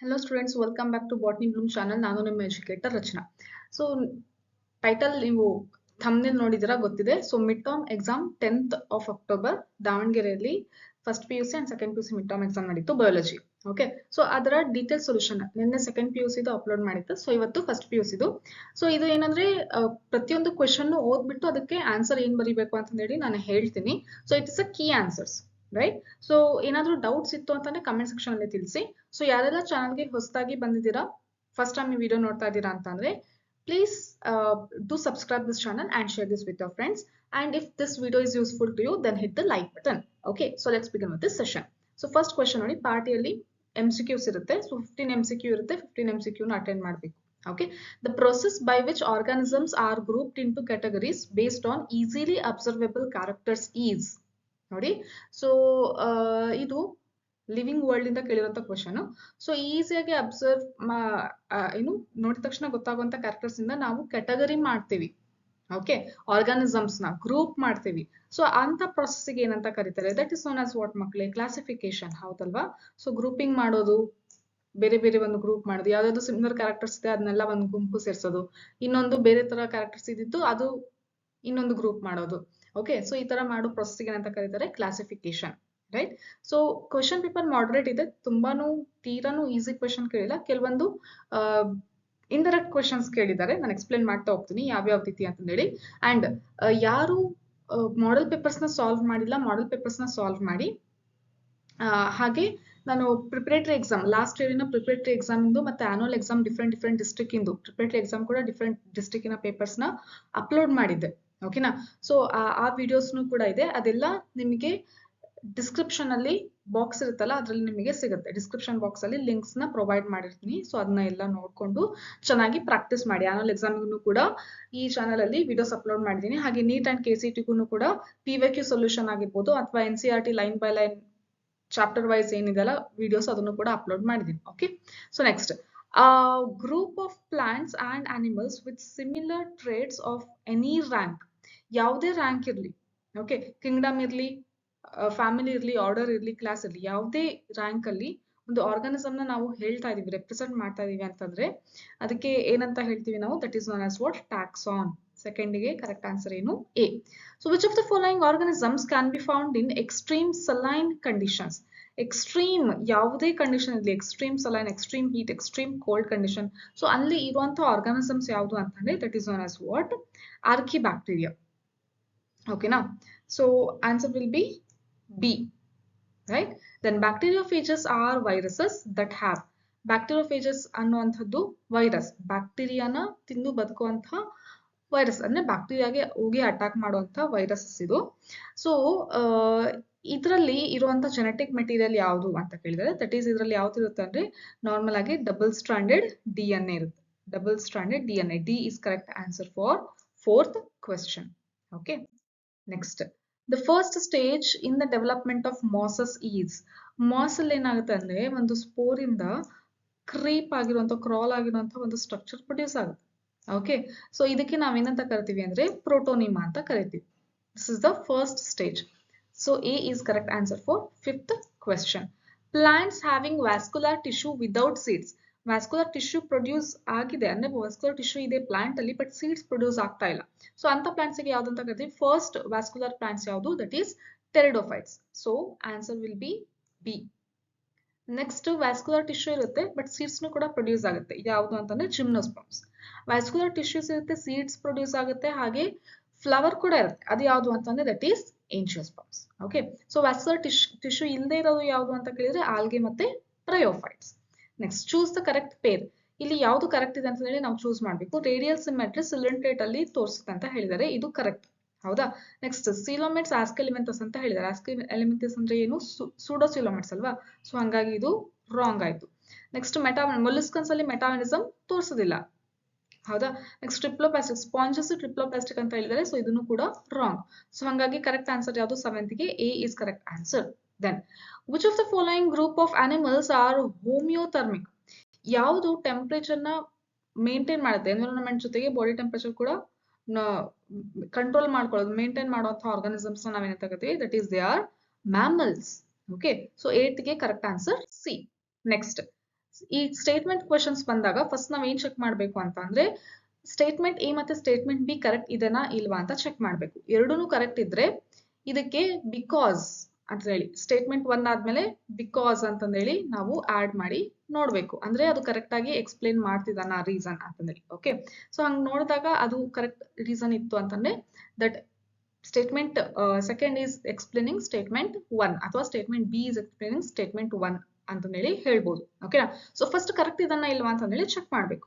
Hello students, welcome back to Botany Bloom channel. ನಾನು ನಿಮ್ಮ educator Rachana. So title ನೀವು thumbnail ನೋಡಿದಿರಾ ಗೊತ್ತಿದೆ. So mid term exam 10th of October ದಾವಣಗೆರೆಯಲ್ಲಿ first P U C and second P U C mid term exam ನಡೀತು biology. Okay, so ಅದರ detail solution ನಿನ್ನೆ second P U ಸಿದು upload ಮಾಡಿತ್ತು. So ಇವತ್ತು ಫಸ್ಟ್ ಪಿ ಯು ಸಿದು. So ಇದು ಏನಂದ್ರೆ ಪ್ರತಿಯೊಂದು ಕ್ವೆಶನ್ ಓದ್ಬಿಟ್ಟು ಅದಕ್ಕೆ ಆನ್ಸರ್ ಏನ್ ಬರೀಬೇಕು ಅಂತ ಹೇಳಿ ನಾನು ಹೇಳ್ತೀನಿ. So it's a key answers, right? So ಏನಾದ್ರೂ ಡೌಟ್ಸ್ ಇತ್ತು ಅಂತಂದ್ರೆ ಕಮೆಂಟ್ ಸೆಕ್ಷನ್ ಅಲ್ಲಿ ತಿಳಿಸಿ. ಸೊ ಯಾರೆಲ್ಲ ಚಾನಲ್ಗೆ ಹೊಸದಾಗಿ ಬಂದಿದ್ದೀರಾ, ಫಸ್ಟ್ ಟೈಮ್ ಈ ವಿಡಿಯೋ ನೋಡ್ತಾ ಇದ್ದೀರಾ ಅಂತಂದ್ರೆ please do subscribe this channel and share this with your friends, and if this video is useful to you then hit the like button. Okay, so let's begin with this session. So first question ನೋಡಿ, ಪಾರ್ಟಿಯಲ್ಲಿ MCQs ಇರುತ್ತೆ. So 15 MCQ ಇರುತ್ತೆ, 15 MCQ ನ attend ಮಾಡಬೇಕು. Okay, the process by which organisms are grouped into categories based on easily observable characters is ನೋಡಿ. So ಇದು living world ಇಂದ ಕೇಳಿರುವಂತ question. So ಈಸಿಯಾಗಿ observe ಏನು ನೋಡಿದ ತಕ್ಷಣ ಗೊತ್ತಾಗುವಂತ ಕ್ಯಾರೆಕ್ಟರ್ಸ್ ಇಂದ ನಾವು ಕ್ಯಾಟಗರಿ ಮಾಡ್ತೀವಿ. ಓಕೆ, ಆರ್ಗಾನಿಸಮ್ಸ್ ನ ಗ್ರೂಪ್ ಮಾಡ್ತೀವಿ. ಸೊ ಅಂತ ಪ್ರೊಸೆಸ್ಗೆ ಏನಂತ ಕರೀತಾರೆ? That is known as what ಮಕ್ಕಳೇ? ಕ್ಲಾಸಿಫಿಕೇಶನ್, ಹೌದಲ್ವಾ? ಸೊ ಗ್ರೂಪಿಂಗ್ ಮಾಡೋದು, ಬೇರೆ ಬೇರೆ ಒಂದು ಗ್ರೂಪ್ ಮಾಡೋದು, ಯಾವ್ದಾದ್ರು ಸಿಮಿಲರ್ ಕ್ಯಾರೆಕ್ಟರ್ಸ್ ಇದೆ ಅದನ್ನೆಲ್ಲ ಒಂದು ಗುಂಪು ಸೇರಿಸೋದು, ಇನ್ನೊಂದು ಬೇರೆ ತರ ಕ್ಯಾರೆಕ್ಟರ್ಸ್ ಇದ್ದಿದ್ದು ಅದು ಇನ್ನೊಂದು ಗ್ರೂಪ್ ಮಾಡೋದು. ಓಕೆ, ಸೊ ಈ ತರ ಮಾಡೋ ಪ್ರೊಸೆಸ್ಗೆ ಏನಂತ ಕರೀತಾರೆ? Classification, right? So question paper moderate ಇದೆ, ತುಂಬಾನು ತೀರಾನು ಈಸಿ ಕ್ವೆಶನ್ ಕೇಳಿಲ್ಲ, ಕೆಲವೊಂದು ಇಂಡೈರೆಕ್ಟ್ ಕ್ವೆಶನ್ಸ್ ಕೇಳಿದ್ದಾರೆ. ನಾನು ಎಕ್ಸ್ಪ್ಲೇನ್ ಮಾಡ್ತಾ ಹೋಗ್ತೀನಿ ಯಾವ್ಯಾವ ರೀತಿ ಅಂತ ಹೇಳಿ. ಅಂಡ್ ಯಾರು ಮಾಡೆಲ್ ಪೇಪರ್ಸ್ ನ ಸಾಲ್ವ್ ಮಾಡಿಲ್ಲ, ಮಾಡೆಲ್ ಪೇಪರ್ಸ್ ನ ಸಾಲ್ವ್ ಮಾಡಿ. ಹಾಗೆ ನಾನು ಪ್ರಿಪರೇಟರಿ ಎಕ್ಸಾಮ್, ಲಾಸ್ಟ್ ಇಯರಿನ ಪ್ರಿಪರೇಟರಿ ಎಕ್ಸಾಮ್ ಇಂದು ಮತ್ತೆ ಆನ್ಯುವಲ್ ಎಕ್ಸಾಮ್ ಡಿಫ್ರೆಂಟ್ ಡಿಸ್ಟ್ರಿಕ್ಟ್ ಇಂದು, ಪ್ರಿಪರೇಟರಿ ಎಕ್ಸಾಮ್ ಕೂಡ ಡಿಫ್ರೆಂಟ್ ಡಿಸ್ಟ್ರಿಕ್ಟ್ ಇನ ಪೇಪರ್ಸ್ ನ ಅಪ್ಲೋಡ್ ಮಾಡಿದ್ದೆ. ಓಕೆನಾ? ಸೊ ಆ ವಿಡಿಯೋಸ್ನು ಕೂಡ ಇದೆ, ಅದೆಲ್ಲ ನಿಮಗೆ ಡಿಸ್ಕ್ರಿಪ್ಷನ್ ಅಲ್ಲಿ ಬಾಕ್ಸ್ ಇರುತ್ತಲ್ಲ ಅದ್ರಲ್ಲಿ ನಿಮಗೆ ಸಿಗುತ್ತೆ. ಡಿಸ್ಕ್ರಿಪ್ಷನ್ ಬಾಕ್ಸ್ ಅಲ್ಲಿ ಲಿಂಕ್ಸ್ ನ ಪ್ರೊವೈಡ್ ಮಾಡಿರ್ತೀನಿ. ಸೊ ಅದನ್ನ ಎಲ್ಲ ನೋಡ್ಕೊಂಡು ಚೆನ್ನಾಗಿ ಪ್ರಾಕ್ಟೀಸ್ ಮಾಡಿ. ಆನ್ಯುವಲ್ ಎಕ್ಸಾಮ್ಗೂ ಕೂಡ ಈ ಚಾನಲ್ ಅಲ್ಲಿ ವಿಡಿಯೋಸ್ ಅಪ್ಲೋಡ್ ಮಾಡಿದ್ದೀನಿ. ಹಾಗೆ ನೀಟ್ ಅಂಡ್ KCT ಕೂಡ PYQ ಸೊಲ್ಯೂಷನ್ ಆಗಿರ್ಬೋದು ಅಥವಾ NCERT line by line chapter wise ಏನಿದೆಲ್ಲ ವಿಡಿಯೋಸ್ ಅದನ್ನು ಕೂಡ ಅಪ್ಲೋಡ್ ಮಾಡಿದ್ದೀನಿ. Okay, so next, group of plants and animals with similar traits of any rank, ಯಾವುದೇ ರ್ಯಾಂಕ್ ಇರ್ಲಿ, ಓಕೆ, ಕಿಂಗ್ಡಮ್ ಇರ್ಲಿ, ಫ್ಯಾಮಿಲಿ ಇರ್ಲಿ, ಆರ್ಡರ್ ಇರ್ಲಿ, ಕ್ಲಾಸ್ ಇರ್ಲಿ, ಯಾವುದೇ ರ್ಯಾಂಕ್ ಅಲ್ಲಿ ಒಂದು ಆರ್ಗಾನಿಸಮ್ ನ ನಾವು ಹೇಳ್ತಾ ಇದೀವಿ, ರೆಪ್ರೆಸೆಂಟ್ ಮಾಡ್ತಾ ಇದೀವಿ ಅಂತಂದ್ರೆ ಅದಕ್ಕೆ ಏನಂತ ಹೇಳ್ತೀವಿ ನಾವು? That is known as what? Taxon. ಸೆಕೆಂಡಿಗೆ ಕರೆಕ್ಟ್ ಆನ್ಸರ್ ಏನು? A. So which of the following organisms can be found in extreme saline conditions? Extreme ಯಾವುದೇ ಕಂಡೀಷನ್ ಇರಲಿ, extreme saline, extreme heat, extreme cold condition, so ಅಲ್ಲಿ ಇರುವಂತಹ organisms ಯಾವುದು ಅಂತಂದ್ರೆ that is known as what? Archaebacteria. ಓಕೆನಾ? So answer will be B, right? Then bacteriophages are viruses that have, bacteriophages ಅನ್ನುವಂಥದ್ದು virus, ಬ್ಯಾಕ್ಟೀರಿಯಾನ ತಿಂದು ಬದುಕುವಂಥ virus, ಅಂದ್ರೆ ಬ್ಯಾಕ್ಟೀರಿಯಾಗೆ ಹೋಗಿ ಅಟ್ಯಾಕ್ ಮಾಡುವಂಥ ವೈರಸಸ್ ಇದು. ಸೊ ಇದರಲ್ಲಿ ಇರುವಂತ ಜೆನೆಟಿಕ್ ಮೆಟೀರಿಯಲ್ ಯಾವುದು ಅಂತ ಕೇಳಿದರೆ ದಟ್ ಈಸ್ ಇದರಲ್ಲಿ ಯಾವ್ದು ಇರುತ್ತೆ ಅಂದ್ರೆ ನಾರ್ಮಲ್ ಆಗಿ ಡಬಲ್ ಸ್ಟ್ರಾಂಡೆಡ್ DNA ಇರುತ್ತೆ. Double stranded DNA. D is correct answer for fourth question. Okay, next, the first stage in the development of mosses is, moss ಅಲ್ಲಿ ಏನಾಗುತ್ತೆ ಅಂದ್ರೆ ಒಂದು ಸ್ಪೋರ್ ಇಂದ ಕ್ರೀಪ್ ಆಗಿರುವಂತ, ಕ್ರಾಲ್ ಆಗಿರುವಂತ ಒಂದು ಸ್ಟ್ರಕ್ಚರ್ ಪ್ರೊಡ್ಯೂಸ್ ಆಗುತ್ತೆ. ಓಕೆ, ಸೊ ಇದಕ್ಕೆ ನಾವೇನಂತ ಕರಿತೀವಿ ಅಂದ್ರೆ ಪ್ರೋಟೋನಿಮಾ ಅಂತ ಕರಿತೀವಿ. This is the first stage. So A is correct answer for fifth question. Plants having vascular tissue without seeds, vascular tissue produce ಆಗಿದೆ ಅಂದ್ರೆ ವ್ಯಾಸ್ಕ್ಯುಲರ್ ಟಿಶ್ಯೂ ಇದೆ ಪ್ಲಾಂಟ್ ಅಲ್ಲಿ, ಬಟ್ ಸೀಡ್ಸ್ ಪ್ರೊಡ್ಯೂಸ್ ಆಗ್ತಾ ಇಲ್ಲ. ಸೊ ಅಂತ ಪ್ಲಾಂಟ್ಸ್ ಗೆ ಯಾವ್ದು ಅಂತ ಕರಿತೀವಿ? ಫಸ್ಟ್ ವ್ಯಾಸ್ಕ್ಯುಲರ್ ಪ್ಲಾಂಟ್ಸ್ ಯಾವುದು? That is pteridophytes. So answer will be B. Next, vascular tissue ಇರುತ್ತೆ ಬಟ್ ಸೀಡ್ಸ್ ಕೂಡ ಪ್ರೊಡ್ಯೂಸ್ ಆಗುತ್ತೆ, ಯಾವುದು ಅಂತಂದ್ರೆ ಜಿಮ್ನೋಸ್ಪರ್ಮ್ಸ್. ವ್ಯಾಸ್ಕ್ಯುಲರ್ ಟಿಶ್ಯೂಸ್ ಇರುತ್ತೆ, ಸೀಡ್ಸ್ ಪ್ರೊಡ್ಯೂಸ್ ಆಗುತ್ತೆ, ಹಾಗೆ ಫ್ಲವರ್ ಕೂಡ ಇರುತ್ತೆ, ಅದು ಯಾವುದು ಅಂತಂದ್ರೆ that is angiosperms. Okay, so vascular tissue ಇಲ್ಲದೆ ಇರೋದು ಯಾವುದು ಅಂತ ಕೇಳಿದ್ರೆ ಆಲ್ಗೆ ಮತ್ತೆ bryophytes. Next, choose the correct pair. ಇಲ್ಲಿ ಯಾವ್ದು ಕರೆಕ್ಟ್ ಇದೆ ಅಂತ ಹೇಳಿ ನಾವು ಚೂಸ್ ಮಾಡ್ಬೇಕು. ರೇಡಿಯಲ್ ಸಿಮೆಟ್ರಿ ಸಿಲಿಂಡ್ರೇಟ್ ಅಲ್ಲಿ ತೋರಿಸುತ್ತೆ ಅಂತ ಹೇಳಿದ್ದಾರೆ, ಇದು ಕರೆಕ್ಟ್, ಹೌದಾ? ನೆಕ್ಸ್ಟ್, ಸಿಲೋಮೆಟ್ಸ್ ಆಸ್ಕೆಲಿಮೆಂತಸ್ ಅಂತ ಹೇಳಿದ್ದಾರೆ. ಆಸ್ಕೆಲಿಮೆಂತಸ್ ಅಂದ್ರೆ ಏನು? ಸೂಡೋ ಸಿಲೋಮೆಟ್ಸ್ ಅಲ್ವಾ? ಸೊ ಹಂಗಾಗಿ ಇದು ರಾಂಗ್ ಆಯ್ತು. ನೆಕ್ಸ್ಟ್, ಮೊಲಸ್ಕನ್ಸ್ ಅಲ್ಲಿ ಮೆಟಾನಿಸಮ್ ತೋರಿಸೋದಿಲ್ಲ, ಹೌದಾ? ನೆಕ್ಸ್ಟ್, ಟ್ರಿಪ್ಲೋಪ್ಲಾಸ್ಟಿಕ್, ಸ್ಪಾಂಜಸ್ ಟ್ರಿಪ್ಲೋಪ್ಲಾಸ್ಟಿಕ್ ಅಂತ ಹೇಳಿದ್ದಾರೆ, ಸೊ ಇದನ್ನು ಕೂಡ ರಾಂಗ್. ಸೊ ಹಂಗಾಗಿ ಕರೆಕ್ಟ್ ಆನ್ಸರ್ ಯಾವುದು? 7th ಗೆ A is correct answer. Then, which of the following group of animals are homeothermic? ಯಾವುದು ಟೆಂಪರೇಚರ್ ನ ಮೇಂಟೈನ್ ಮಾಡುತ್ತೆ, ಎನ್ವಿರಾನ್ಮೆಂಟ್ ಜೊತೆಗೆ ಬಾಡಿ ಟೆಂಪರೇಚರ್ ಕೂಡ ಕಂಟ್ರೋಲ್ ಮಾಡ್ಕೊಳ್ಳೋದು, ಮೇಂಟೈನ್ ಮಾಡುವಂತ ಆರ್ಗಾನಿಸಮ್ಸ್ ನಾವೇನಂತ ಕರಿತೀವಿ? That is they are mammals. Okay, so 8th ಗೆ ಕರೆಕ್ಟ್ ಆನ್ಸರ್ C. ನೆಕ್ಸ್ಟ್, ಈ ಸ್ಟೇಟ್ಮೆಂಟ್ ಕ್ವೆಶನ್ಸ್ ಬಂದಾಗ ಫಸ್ಟ್ ನಾವ್ ಏನ್ ಚೆಕ್ ಮಾಡ್ಬೇಕು ಅಂತ ಅಂದ್ರೆ ಸ್ಟೇಟ್ಮೆಂಟ್ ಎ ಮತ್ತೆ ಸ್ಟೇಟ್ಮೆಂಟ್ ಬಿ ಕರೆಕ್ಟ್ ಇದೆನಾ ಇಲ್ವಾ ಅಂತ ಚೆಕ್ ಮಾಡ್ಬೇಕು. ಎರಡೂನು ಕರೆಕ್ಟ್ ಇದ್ರೆ ಇದಕ್ಕೆ ಬಿಕಾಸ್ ಅಂತ ಹೇಳಿ ಸ್ಟೇಟ್ಮೆಂಟ್ 1 ಆದ್ಮೇಲೆ ಬಿಕಾಸ್ ಅಂತಂದೇಳಿ ನಾವು ಆಡ್ ಮಾಡಿ ನೋಡ್ಬೇಕು. ಅಂದ್ರೆ ಅದು ಕರೆಕ್ಟ್ ಆಗಿ ಎಕ್ಸ್ಪ್ಲೇನ್ ಮಾಡ್ತಿದಾನ ರೀಸನ್ ಅಂತಂದೇಳಿ. ಓಕೆ, ಸೊ ಹಂಗ್ ನೋಡಿದಾಗ ಅದು ಕರೆಕ್ಟ್ ರೀಸನ್ ಇತ್ತು ಅಂತಂದ್ರೆ that statement second is explaining statement 1 ಅಥವಾ statement B is explaining statement 1 ಅಂತಂದೇಳಿ ಹೇಳ್ಬೋದು. ಓಕೆನಾ, ಸೊ ಫಸ್ಟ್ ಕರೆಕ್ಟ್ ಇದನ್ನ ಇಲ್ವಾ ಅಂತಂದೇಳಿ ಚೆಕ್ ಮಾಡ್ಬೇಕು.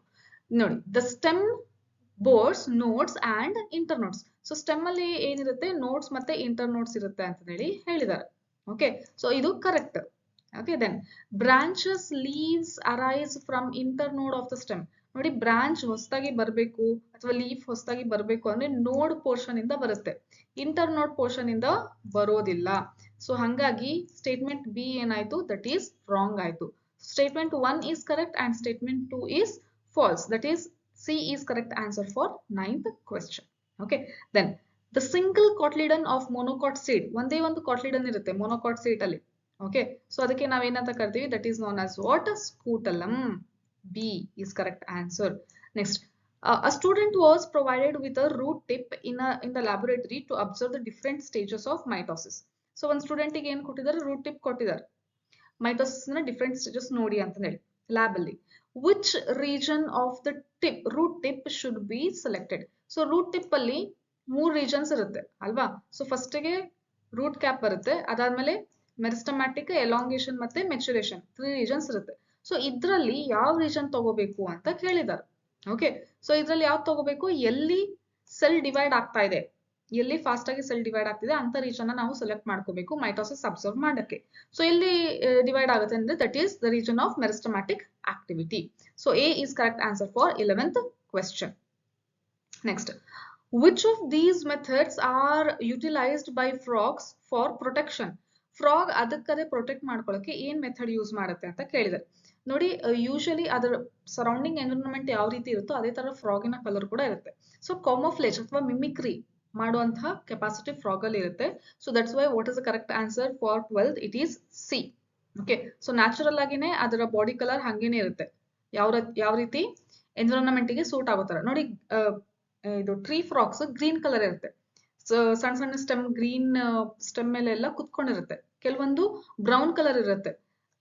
ನೋಡಿ, the stem boards notes and inter notes. So stem ಅಲ್ಲಿ ಏನಿರುತ್ತೆ, ನೋಟ್ಸ್ ಮತ್ತೆ ಇಂಟರ್ ನೋಟ್ಸ್ ಇರುತ್ತೆ ಅಂತ ಹೇಳಿ ಹೇಳಿದ್ದಾರೆ. ಓಕೆ, ಸೊ ಇದು correct. Okay, then branches leaves arise from internode of the stem. ನೋಡಿ, ಬ್ರಾಂಚ್ ಹೊಸದಾಗಿ ಬರಬೇಕು ಅಥವಾ ಲೀಫ್ ಹೊಸದಾಗಿ ಬರಬೇಕು ಅಂದ್ರೆ ನೋಡ್ ಪೋರ್ಷನ್ ಇಂದ ಬರುತ್ತೆ, ಇಂಟರ್ ನೋಡ್ ಪೋರ್ಷನ್ ಇಂದ ಬರೋದಿಲ್ಲ. ಸೊ ಹಂಗಾಗಿ ಸ್ಟೇಟ್ಮೆಂಟ್ ಬಿ ಏನಾಯ್ತು, ದಟ್ ಈಸ್ ರಾಂಗ್ ಆಯ್ತು. Statement 1 is correct and statement 2 is false. That is C is correct answer for 9th question. Okay, then the single cotyledon of monocot seed. ಒಂದೇ ಒಂದು cotyledon ಇರುತ್ತೆ monocot seed ಅಲ್ಲಿ. Okay, so ಅದಕ್ಕೆ ನಾವು ಏನಂತ ಕರಿತೀವಿ, that is known as what? Scutellum. B is correct answer. Next, a student was provided with a root tip in the laboratory to observe the different stages of mitosis. So ಒಂದು student ಗೆ ಏನು ಕೊಟ್ಟಿದ್ದಾರೆ, root tip ಕೊಟ್ಟಿದ್ದಾರೆ, mitosis ನ different stages ನೋಡಿ ಅಂತ ಹೇಳಿ lab ಅಲ್ಲಿ. Which region of the tip root tip should be selected. So root tip ಅಲ್ಲಿ 3 ರೀಜನ್ಸ್ ಇರುತ್ತೆ ಅಲ್ವಾ. ಸೊ ಫಸ್ಟ್ ಗೆ ರೂಟ್ ಕ್ಯಾಪ್ ಬರುತ್ತೆ, ಅದಾದ್ಮೇಲೆ ಮೆರಿಸ್ಟಮ್ಯಾಟಿಕ್, ಎಲಾಂಗೇಶನ್ ಮತ್ತೆ ಮೆಚುರೇಷನ್ 3 ರೀಜನ್ಸ್ ಇರುತ್ತೆ. ಸೊ ಇದ್ರಲ್ಲಿ ಯಾವ ರೀಜನ್ ತಗೋಬೇಕು ಅಂತ ಕೇಳಿದ್ದಾರೆ. ಓಕೆ, ಸೊ ಇದ್ರಲ್ಲಿ ಯಾವ್ದು ತಗೋಬೇಕು, ಎಲ್ಲಿ ಸೆಲ್ ಡಿವೈಡ್ ಆಗ್ತಾ ಇದೆ, ಎಲ್ಲಿ ಫಾಸ್ಟ್ ಆಗಿ ಸೆಲ್ ಡಿವೈಡ್ ಆಗ್ತಿದೆ ಅಂತ ರೀಜನ್ ನಾವು ಸೆಲೆಕ್ಟ್ ಮಾಡ್ಕೋಬೇಕು ಮೈಟೋಸಿಸ್ ಅಬ್ಸರ್ವ್ ಮಾಡಕ್ಕೆ. ಸೊ ಎಲ್ಲಿ ಡಿವೈಡ್ ಆಗುತ್ತೆ ಅಂದ್ರೆ that is the region of meristematic activity. So A is correct answer for 11th question. Next, which of these methods are utilized by frogs for protection? Frog ಅದಕ್ಕದೇ protect ಮಾಡ್ಕೊಳ್ಳೋಕೆ ಏನ್ method use ಮಾಡುತ್ತೆ ಅಂತ ಕೇಳಿದ್ದಾರೆ. ನೋಡಿ, usually ಅದರ surrounding environment ಯಾವ ರೀತಿ ಇರುತ್ತೋ ಅದೇ ತರ ಫ್ರಾಗಿನ ಕಲರ್ ಕೂಡ ಇರುತ್ತೆ. ಸೊ ಕಾಮೋಫ್ಲೇಜ್ ಅಥವಾ ಮಿಮಿಕ್ರಿ ಮಾಡುವಂತಹ ಕೆಪಾಸಿಟಿ ಫ್ರಾಗ್ ಅಲ್ಲಿ ಇರುತ್ತೆ. So that's why what is the correct answer for 12th, it is C. Okay, so natural ಆಗಿನೇ ಅದರ ಬಾಡಿ ಕಲರ್ ಹಂಗೇನೆ ಇರುತ್ತೆ, ಯಾವ ರೀತಿ ಎನ್ವಿರಾನ್ಮೆಂಟ್ ಗೆ ಸೂಟ್ ಆಗೋ ತರ. ನೋಡಿ, ಇದು ಟ್ರೀ ಫ್ರಾಕ್ಸ್ ಗ್ರೀನ್ ಕಲರ್ ಇರುತ್ತೆ, ಸಣ್ಣ ಸಣ್ಣ ಸ್ಟೆಮ್ ಗ್ರೀನ್ ಸ್ಟೆಮ್ ಮೇಲೆ ಎಲ್ಲ ಕುತ್ಕೊಂಡಿರುತ್ತೆ. ಕೆಲವೊಂದು ಬ್ರೌನ್ ಕಲರ್ ಇರುತ್ತೆ,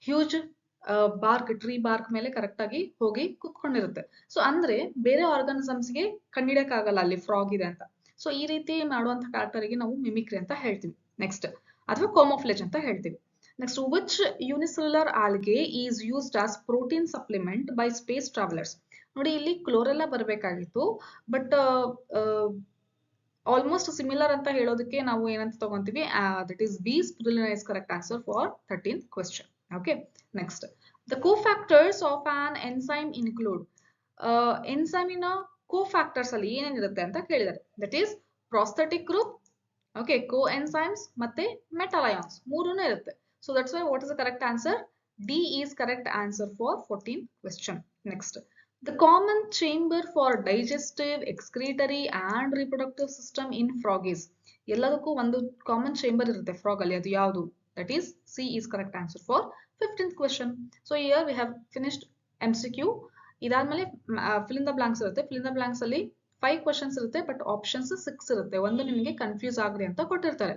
ಹ್ಯೂಜ್ ಬಾರ್ಕ್ ಟ್ರೀ ಬಾರ್ಕ್ ಮೇಲೆ ಕರೆಕ್ಟ್ ಆಗಿ ಹೋಗಿ ಕುತ್ಕೊಂಡಿರುತ್ತೆ. ಸೊ ಅಂದ್ರೆ ಬೇರೆ ಆರ್ಗಾನಿಸಮ್ಸ್ ಗೆ ಕಂಡಿಡಕ್ ಆಗಲ್ಲ ಅಲ್ಲಿ ಫ್ರಾಗ್ ಇದೆ ಅಂತ. ಸೊ ಈ ರೀತಿ ಮಾಡುವಂತ ಕ್ಯಾರೆಕ್ಟರ್ ಗೆ ನಾವು ಮಿಮಿಕ್ರಿ ಅಂತ ಹೇಳ್ತೀವಿ. ನೆಕ್ಸ್ಟ್, ಅಥವಾ ಕಾಮೋಫ್ಲೇಜ್ ಅಂತ ಹೇಳ್ತೀವಿ. Next, which unicellular algae is used as protein supplement by space travellers. ನೋಡಿ, ಇಲ್ಲಿ ಕ್ಲೋರೆಲ್ಲ ಬರಬೇಕಾಗಿತ್ತು, ಬಟ್ ಆಲ್ಮೋಸ್ಟ್ ಸಿಮಿಲರ್ ಅಂತ ಹೇಳೋದಕ್ಕೆ ನಾವು ಏನಂತ ತಗೊಂತೀವಿ, that is B, spirulina is correct answer for 13th question. Okay, next, the cofactors of an enzyme include. ಎನ್ಸೈಮಿನ cofactors ಅಲ್ಲಿ ಏನೇನಿರುತ್ತೆ ಅಂತ ಕೇಳಿದ್ದಾರೆ. That is prosthetic group, okay, coenzymes ಮತ್ತೆ ಮೆಟಾಲಯಾನ್ಸ್ ಮೂರೂನು ಇರುತ್ತೆ. So that's why what is the correct answer, D is correct answer for 14th question. Next, the common chamber for digestive, excretory and reproductive system in frog is. ಎಲ್ಲದಕ್ಕೂ ಒಂದು common chamber ಇರುತ್ತೆ frog ಅಲ್ಲಿ, ಅದು ಯಾವುದು, that is C is correct answer for 15th question. So here we have finished MCQ. ಇದಾದ್ಮೇಲೆ fill in the blanks ಇರುತ್ತೆ. fill in the blanks ಅಲ್ಲಿ 5 questions ಇರುತ್ತೆ, ಬಟ್ ಆಪ್ಷನ್ಸ್ 6 ಇರುತ್ತೆ. ಒಂದು ನಿಮಗೆ ಕನ್ಫ್ಯೂಸ್ ಆಗ್ಲಿ ಅಂತ ಕೊಟ್ಟಿರ್ತಾರೆ,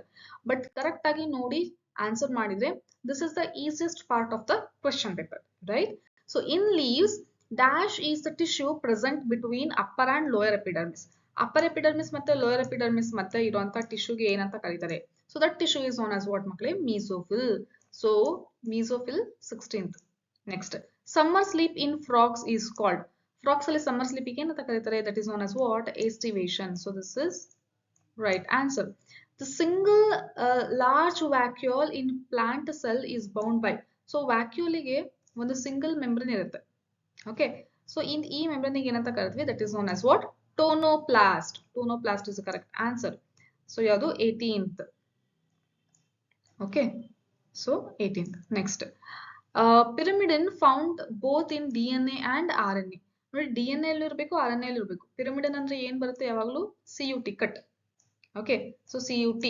ಬಟ್ ಕರೆಕ್ಟ್ ಆಗಿ ನೋಡಿ ಆನ್ಸರ್ ಮಾಡಿದ್ರೆ this is the easiest part of the question paper, right. So in leaves dash is the tissue present between upper and lower epidermis. upper epidermis ಮತ್ತೆ lower epidermis ಮತ್ತೆ ಇರುವಂತ tissue ಗೆ ಏನಂತ ಕರೀತಾರೆ? So that tissue is known as what ಮಕ್ಕಳೇ? Mesophyll. So mesophyll 16th. Next, summer sleep in frogs is called. frogs ಅಲ್ಲಿ summer sleep ಗೆ ಏನಂತ ಕರೀತಾರೆ? That is known as what? Estivation. So this is right answer. The single large vacuole in plant cell is bound by. So vacuole ಗೆ ಒಂದು single membrane ಇರುತ್ತೆ. Okay, so ಈ membrane ಏನಂತ ಕರಿತೀವಿ? That is known as what? Tonoplast. Tonoplast is correct answer. So ಯಾವುದು? 18th. Okay, so 18th. Next, pyrimidine found both in DNA and RNA. ನೋಡಿ, DNA ಅಲ್ಲಿ ಇರಬೇಕು, RNA ಅಲ್ಲಿ ಇರಬೇಕು. ಪಿರಮಿಡಿನ್ ಅಂದ್ರೆ ಏನ್ ಬರುತ್ತೆ ಯಾವಾಗಲೂ? CUT cut. Okay, so CUT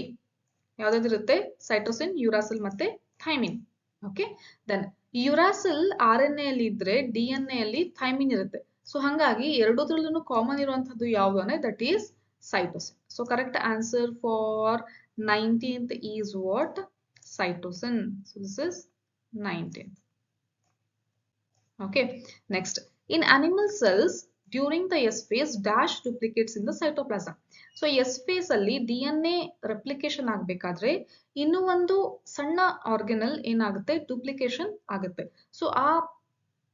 ಯಾವ್ದಾದ್ರು ಇರುತ್ತೆ? ಸೈಟೋಸಿನ್, ಯುರಾಸಿಲ್ ಮತ್ತೆ thymine. Okay, then uracil RNA ಅಲ್ಲಿ ಇದ್ರೆ DNA ಅಲ್ಲಿ ಥೈಮಿನ್ ಇರುತ್ತೆ. ಸೊ ಹಾಗಾಗಿ ಎರಡೂದ್ರಲ್ಲೂ ಕಾಮನ್ ಇರುವಂತದ್ದು ಯಾವುದು ಅಂದ್ರೆ that is cytosine. So correct answer for 19th is what? Cytosine. So this is 19. Okay, next. In animal cells, during the S phase, dash duplicates in the cytoplasm. So S phase ಅಲ್ಲಿ DNA replication ಆಗಬೇಕಾದ್ರೆ ಇನ್ನೂ ಒಂದು ಸಣ್ಣ organelle ಏನಾಗುತ್ತೆ duplication ಆಗುತ್ತೆ. So ಆ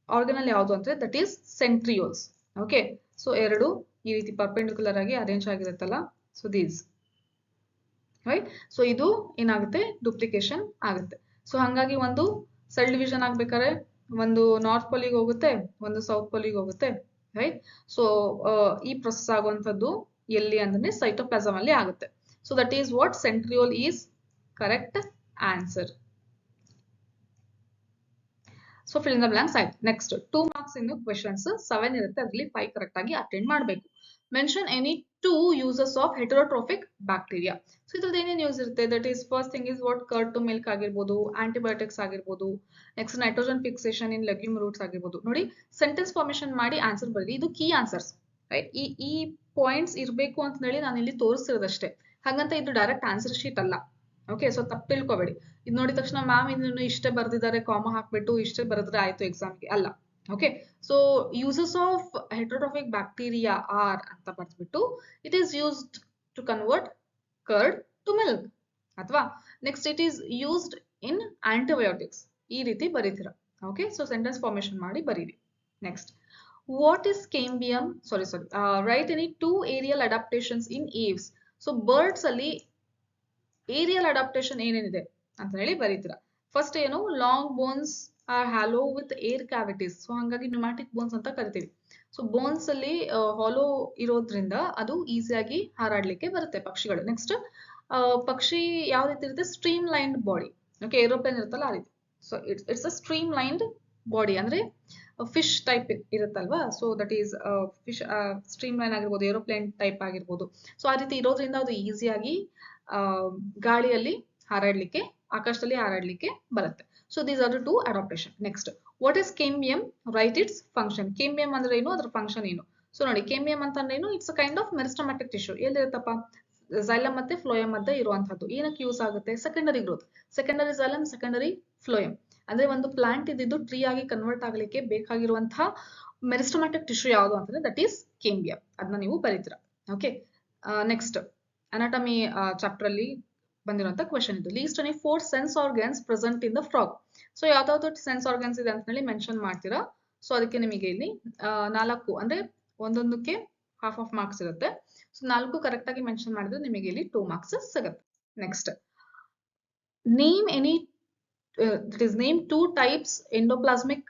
organelle ಯಾವುದು ಅಂದ್ರೆ that is centrioles. Okay, so ಎರಡು ಈ ರೀತಿ ಪರ್ಪೆಂಡಿಕ್ಯುಲರ್ ಆಗಿ ಅರೇಂಜ್ ಆಗಿರುತ್ತಲ್ಲ, ಸೊ ದೀಸ್ ರೈಟ್. ಸೊ ಇದು ಏನಾಗುತ್ತೆ ಡುಪ್ಲಿಕೇಶನ್ ಆಗುತ್ತೆ. ಸೊ ಹಾಗಾಗಿ ಒಂದು ಸೆಲ್ ಡಿವಿಷನ್ ಆಗ್ಬೇಕಾದ್ರೆ ಒಂದು ನಾರ್ತ್ ಪೋಲಿಗೆ ಹೋಗುತ್ತೆ, ಒಂದು ಸೌತ್ ಪೋಲಿಗೆ ಹೋಗುತ್ತೆ, ರೈಟ್. ಸೊ ಈ ಪ್ರೊಸೆಸ್ ಆಗುವಂಥದ್ದು ಎಲ್ಲಿ ಅಂದ್ರೆ ಸೈಟೋಪ್ಲಾಸಮ್ ಅಲ್ಲಿ ಆಗುತ್ತೆ. So that is what centriole is correct answer. So fill in the blanks ಆಯ್ತು. ನೆಕ್ಸ್ಟ್ 2 marks ಇನ್ನು ಕ್ವೆಶನ್ಸ್ 7 ಇರುತ್ತೆ, ಅದರಲ್ಲಿ 5 ಕರೆಕ್ಟ್ ಆಗಿ ಅಟೆಂಡ್ ಮಾಡಬೇಕು. Mention any 2 uses of heterotrophic bacteria. So ಇದ್ರದ್ದು ಏನೇನು ಯೂಸ್ ಇರುತ್ತೆ that is first thing is what curd to milk ಆಗಿರ್ಬೋದು, ಆಂಟಿಬಯೋಟಿಕ್ಸ್ ಆಗಿರ್ಬೋದು, next nitrogen fixation in legume roots ಆಗಿರ್ಬೋದು. ನೋಡಿ ಸೆಂಟೆನ್ಸ್ ಫಾರ್ಮೇಶನ್ ಮಾಡಿ ಆನ್ಸರ್ ಬರೀ, ಇದು ಕೀ ಆನ್ಸರ್ಸ್ ರೈಟ್. ಈ ಪಾಯಿಂಟ್ಸ್ ಇರಬೇಕು ಅಂತ ಹೇಳಿ ನಾನು ಇಲ್ಲಿ ತೋರಿಸ್ತಿರೋದಷ್ಟೇ, ಹಾಗಂತ ಇದು ಡೈರೆಕ್ಟ್ ಆನ್ಸರ್ ಶೀಟ್ ಅಲ್ಲ. ಓಕೆ, ಸೊ ತಪ್ಪು ತಿಳ್ಕೊಬೇಡಿ. ಇದು ನೋಡಿದ ತಕ್ಷಣ ಮ್ಯಾಮ್ ಇದನ್ನು ಇಷ್ಟೇ ಬರ್ದಿದ್ದಾರೆ ಕಾಮ ಹಾಕ್ಬಿಟ್ಟು ಇಷ್ಟೇ ಬರೆದ್ರೆ ಆಯ್ತು ಎಕ್ಸಾಮ್ಗೆ ಅಲ್ಲ. Okay, so uses of heterotrophic bacteria are ಅಂತ ಬರ್ದ್ಬಿಟ್ಟು it is used to convert curd to milk, ಅಥವಾ next it is used in antibiotics, ಈ ರೀತಿ ಬರೀತೀರಾ. ಓಕೆ, ಸೊ ಸೆಂಟೆನ್ಸ್ ಫಾರ್ಮೇಶನ್ ಮಾಡಿ ಬರೀರಿ. Next, what is cambium write any 2 aerial adaptations in aves. So birds ಅಲ್ಲಿ aerial adaptation ಏನೇನಿದೆ ಅಂತ ಹೇಳಿ ಬರೀತೀರಾ. ಫಸ್ಟ್ ಏನು, long bones are hollow with air cavities. So ಹಾಗಾಗಿ ನ್ಯೂಮ್ಯಾಟಿಕ್ ಬೋನ್ಸ್ ಅಂತ ಕರಿತೀವಿ. ಸೊ ಬೋನ್ಸ್ ಅಲ್ಲಿ ಹಾಲೋ ಇರೋದ್ರಿಂದ ಅದು ಈಸಿಯಾಗಿ ಹಾರಾಡ್ಲಿಕ್ಕೆ ಬರುತ್ತೆ ಪಕ್ಷಿಗಳು. ನೆಕ್ಸ್ಟ್, ಪಕ್ಷಿ ಯಾವ ರೀತಿ ಇರುತ್ತೆ, stream lined body. Okay, aeroplane ಇರುತ್ತಲ್ಲ ಆ ರೀತಿ. So it's a stream lined body, ಅಂದ್ರೆ ಫಿಶ್ ಟೈಪ್ ಇರುತ್ತಲ್ವಾ. So that is fish stream line ಆಗಿರ್ಬೋದು, ಏರೋಪ್ಲೇನ್ ಟೈಪ್ ಆಗಿರ್ಬೋದು. ಸೊ ಆ ರೀತಿ ಇರೋದ್ರಿಂದ ಅದು ಈಸಿಯಾಗಿ ಗಾಳಿಯಲ್ಲಿ ಹಾರಾಡ್ಲಿಕ್ಕೆ, ಆಕಾಶದಲ್ಲಿ ಹಾರಾಡ್ಲಿಕ್ಕೆ ಬರುತ್ತೆ. So these are the 2 adaptation. Next, what is cambium, right it's function. Cambium ಅಂದ್ರೆ ಏನು, ಅದ್ರ ಫಂಕ್ಷನ್ ಏನು. ಸೊ ನೋಡಿ, ಕೇಂಬಿಯಂ ಅಂತ ಅಂದ್ರೆ ಏನು, it's a kind of meristematic tissue. ಎಲ್ಲಿರುತ್ತಪ್ಪ, ಝೈಲಮ್ ಮತ್ತೆ ಫ್ಲೋಯಮ್ ಮಧ್ಯೆ ಇರುವಂತದ್ದು. ಏನಕ್ಕೆ ಯೂಸ್ ಆಗುತ್ತೆ, secondary growth, secondary xylem, secondary phloem. ಅಂದ್ರೆ ಒಂದು ಪ್ಲಾಂಟ್ ಇದ್ದಿದ್ದು ಟ್ರೀ ಆಗಿ ಕನ್ವರ್ಟ್ ಆಗಲಿಕ್ಕೆ ಬೇಕಾಗಿರುವಂತಹ ಮೆರಿಸ್ಟಮ್ಯಾಟಿಕ್ ಟಿಶ್ಯೂ ಯಾವುದು ಅಂತಂದ್ರೆ ದಟ್ ಈಸ್ ಕೇಂಬಿಯಂ. ಅದನ್ನ ನೀವು ಬರೀತೀರಾ. ಓಕೆ, ನೆಕ್ಸ್ಟ್ ಅನಾಟಮಿ ಚಾಪ್ಟರ್ ಅಲ್ಲಿ ಬಂದಿರುವಂತ ಕ್ವೆಶನ್ ಇದು. List any 4 sense organs present in the frog. So ಯಾವ್ದಾವ್ದು ಸೆನ್ಸ್ ಆರ್ಗನ್ಸ್ ಇದೆ ಅಂತ ಹೇಳಿ ಮೆನ್ಷನ್ ಮಾಡ್ತೀರಾ. ಸೊ ಅದಕ್ಕೆ ನಿಮಗೆ ಇಲ್ಲಿ 4 ಅಂದ್ರೆ ಒಂದೊಂದಕ್ಕೆ ಹಾಫ್ ಮಾರ್ಕ್ಸ್ ಇರುತ್ತೆ. ಸೊ 4 ಕರೆಕ್ಟ್ ಆಗಿ ಮೆನ್ಷನ್ ಮಾಡಿದ್ರೆ ನಿಮಗೆ ಇಲ್ಲಿ 2 ಮಾರ್ಕ್ಸ್ ಸಿಗುತ್ತೆ. Next, name any that is name 2 types endoplasmic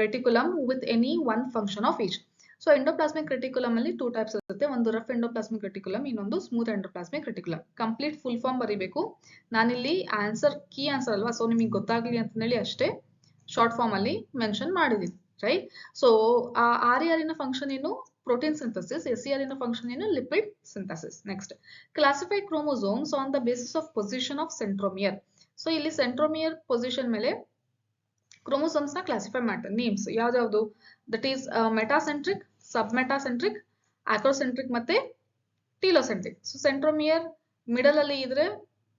reticulum with any one function of each. So endoplasmic reticulum ಅಲ್ಲಿ 2 ಟೈಪ್ಸ್ ಇರುತ್ತೆ. ಒಂದು ರಫ್ ಎಂಡೋಪ್ಲಾಸ್ಮಿಕ್ ರೆಟಿಕ್ಯುಲಮ್, ಇನ್ನೊಂದು smooth endoplasmic reticulum. Complete full form ಬರೀಬೇಕು. ನಾನಿಲ್ಲಿ ಆನ್ಸರ್ ಕೀ ಆನ್ಸರ್ ಅಲ್ವಾ, so ನಿಮಗೆ ಗೊತ್ತಾಗ್ಲಿ ಅಂತ ಹೇಳಿ ಅಷ್ಟೇ ಶಾರ್ಟ್ ಫಾರ್ಮ್ ಅಲ್ಲಿ ಮೆನ್ಷನ್ ಮಾಡಿದೀನಿ, ರೈಟ್. ಸೊ RER ನ ಫಂಕ್ಷನ್ ಏನು, ಪ್ರೋಟೀನ್ ಸಿಂಥಸಿಸ್. SER ನ ಫಂಕ್ಷನ್ ಏನು, lipid synthesis. Next, classify chromosomes on the basis of position of centromere. So ಇಲ್ಲಿ ಸೆಂಟ್ರೋಮಿಯರ್ ಪೊಸಿಷನ್ ಮೇಲೆ ಕ್ರೋಮೋಸೋಮ್ಸ್ ನ ಕ್ಲಾಸಿಫೈ ಮಾಡ್ತಾರೆ. Names ಯಾವ್ದಾವ್ದು, that is metacentric, sub metacentric, ಆಕ್ರೋಸೆಂಟ್ರಿಕ್ ಮತ್ತೆ ಟೀಲೋಸೆಂಟ್ರಿಕ್. So centromere middle ಅಲ್ಲಿ ಇದ್ರೆ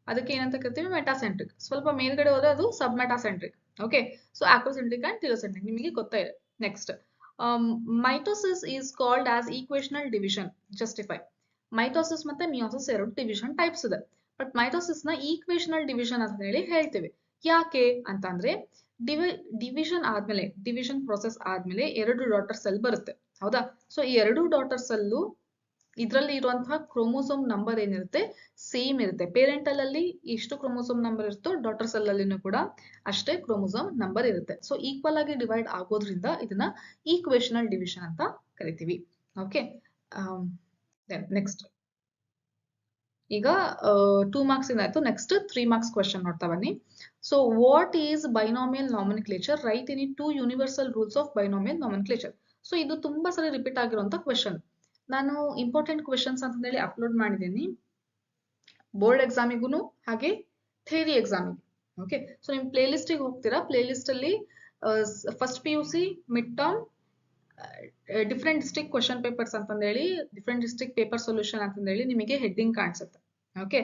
ಅದಕ್ಕೆ ಏನಂತ ಕರಿತೀವಿ, ಮೆಟಾಸೆಂಟ್ರಿಕ್. ಸ್ವಲ್ಪ ಮೇಲ್ಗಡೆ ಹೋದ್ರೆ ಅದು sub metacentric. Okay, so acrocentric and telocentric ನಿಮಗೆ ಗೊತ್ತಾ ಇದೆ. Next, mitosis is called as equational division. Justify. Mitosis ಮತ್ತೆ ಮಿಯೋಸಿಸ್ ಎರಡು ಡಿವಿಷನ್ ಟೈಪ್ಸ್ ಇದೆ. ಬಟ್ ಮೈಟೋಸಿಸ್ ನ ಈಕ್ವೇಷನಲ್ ಡಿವಿಷನ್ ಅಂತ ಹೇಳಿ ಹೇಳ್ತೀವಿ. ಯಾಕೆ ಅಂತಂದ್ರೆ ಡಿವಿಷನ್ ಆದ್ಮೇಲೆ, ಡಿವಿಷನ್ ಪ್ರೊಸೆಸ್ ಆದ್ಮೇಲೆ 2 ಡಾಟರ್ ಸೆಲ್ ಬರುತ್ತೆ, ಹೌದಾ. ಸೊ ಈ 2 ಡಾಟರ್ ಸೆಲ್ಲು ಇದರಲ್ಲಿ ಇರುವಂತಹ ಕ್ರೋಮೋಸೋಮ್ ನಂಬರ್ ಏನಿರುತ್ತೆ ಸೇಮ್ ಇರುತ್ತೆ. ಪೇರೆಂಟಲ್ ಅಲ್ಲಿ ಎಷ್ಟು ಕ್ರೋಮೋಸೋಮ್ ನಂಬರ್ ಇರುತ್ತೋ ಡಾಟರ್ ಸೆಲ್ ಅಲ್ಲಿನೂ ಕೂಡ ಅಷ್ಟೇ ಕ್ರೋಮೋಸೋಮ್ ನಂಬರ್ ಇರುತ್ತೆ. ಸೊ ಈಕ್ವಲ್ ಆಗಿ ಡಿವೈಡ್ ಆಗೋದ್ರಿಂದ ಇದನ್ನ ಈಕ್ವೇಷನಲ್ ಡಿವಿಷನ್ ಅಂತ ಕರಿತೀವಿ. ಓಕೆ, ನೆಕ್ಸ್ಟ್ ಈಗ 2 ಮಾರ್ಕ್ಸ್ ಆಯ್ತು. ನೆಕ್ಸ್ಟ್ 3 ಮಾರ್ಕ್ಸ್ ಕ್ವೆಶನ್ ನೋಡ್ತಾ ಬನ್ನಿ. So what is binomial nomenclature, write any 2 universal rules of binomial nomenclature. So ಇದು ತುಂಬಾ ಸರಿ ರಿಪೀಟ್ ಆಗಿರುವಂತ ಕ್ವೆಶನ್. ನಾನು ಇಂಪಾರ್ಟೆಂಟ್ ಕ್ವೆಶನ್ಸ್ ಅಂತ ಹೇಳಿ ಅಪ್ಲೋಡ್ ಮಾಡಿದ್ದೀನಿ ಬೋರ್ಡ್ ಎಕ್ಸಾಮಿಗೂ ಹಾಗೆ ಥಿಯರಿ ಎಕ್ಸಾಮಿಗೆ. ಓಕೆ, ಸೊ ನಿಮ್ ಪ್ಲೇ ಲಿಸ್ಟಿಗೆ ಹೋಗ್ತೀರಾ, ಪ್ಲೇ ಲಿಸ್ಟ್ ಅಲ್ಲಿ first PUC mid term different district question papers ಅಂತಂದೇಳಿ ಡಿಫ್ರೆಂಟ್ ಡಿಸ್ಟ್ರಿಕ್ಟ್ ಪೇಪರ್ ಸೊಲ್ಯೂಷನ್ ಅಂತಂದೇಳಿ ನಿಮಗೆ ಹೆಡ್ಡಿಂಗ್ ಕಾಣಿಸುತ್ತೆ. ಓಕೆ,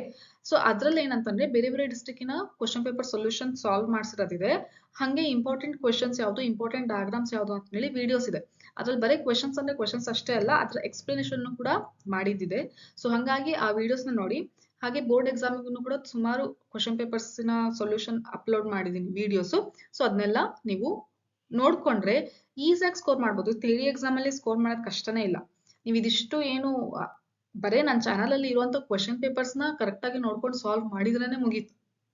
ಸೊ ಅದ್ರಲ್ಲಿ ಏನಂತಂದ್ರೆ ಬೇರೆ ಬೇರೆ ಡಿಸ್ಟ್ರಿಕ್ಟಿನ ಕ್ವಶನ್ ಪೇಪರ್ ಸೊಲ್ಯೂಷನ್ ಸಾಲ್ವ್ ಮಾಡಿಸಿರೋದಿದೆ. ಹಾಗೆ ಇಂಪಾರ್ಟೆಂಟ್ ಕ್ವಶನ್ಸ್ ಯಾವುದು, ಇಂಪಾರ್ಟೆಂಟ್ ಡಯಾಗ್ರಾಮ್ಸ್ ಯಾವುದು ಅಂತ ಹೇಳಿ ವಿಡಿಯೋಸ್ ಇದೆ. ಅದ್ರಲ್ಲಿ ಬರೀ ಕ್ವಶನ್ಸ್ ಅಂದ್ರೆ ಕ್ವಶನ್ಸ್ ಅಷ್ಟೇ ಅಲ್ಲ, ಅದ್ರ ಎಕ್ಸ್ಪ್ಲನೇಷನ್ ಕೂಡ ಮಾಡಿದ್ದಿದೆ. ಸೊ ಹಾಗಾಗಿ ಆ ವಿಡಿಯೋಸ್ನ ನೋಡಿ. ಹಾಗೆ ಬೋರ್ಡ್ ಎಕ್ಸಾಮ್ಗೂ ಕೂಡ ಸುಮಾರು ಕ್ವಶನ್ ಪೇಪರ್ಸ್ನ ಸೊಲ್ಯೂಷನ್ ಅಪ್ಲೋಡ್ ಮಾಡಿದ್ದೀನಿ ವಿಡಿಯೋಸು. ಸೊ ಅದನ್ನೆಲ್ಲ ನೀವು ನೋಡ್ಕೊಂಡ್ರೆ ಈಸಿಯಾಗಿ ಸ್ಕೋರ್ ಮಾಡ್ಬೋದು. ಥಿಯರಿ ಎಕ್ಸಾಮ್ ಅಲ್ಲಿ ಸ್ಕೋರ್ ಮಾಡೋದು ಕಷ್ಟನೇ ಇಲ್ಲ. ನೀವು ಇದಿಷ್ಟು ಏನು ಬರೇ ನನ್ನ ಚಾನಲ್ ಅಲ್ಲಿ ಇರುವಂತ ಕ್ವಶನ್ ಪೇಪರ್ಸ್ ನ ಕರೆಕ್ಟ್ ಆಗಿ ನೋಡ್ಕೊಂಡು ಸಾಲ್ವ್ ಮಾಡಿದ್ರೇನೆ ಮುಗೀತು.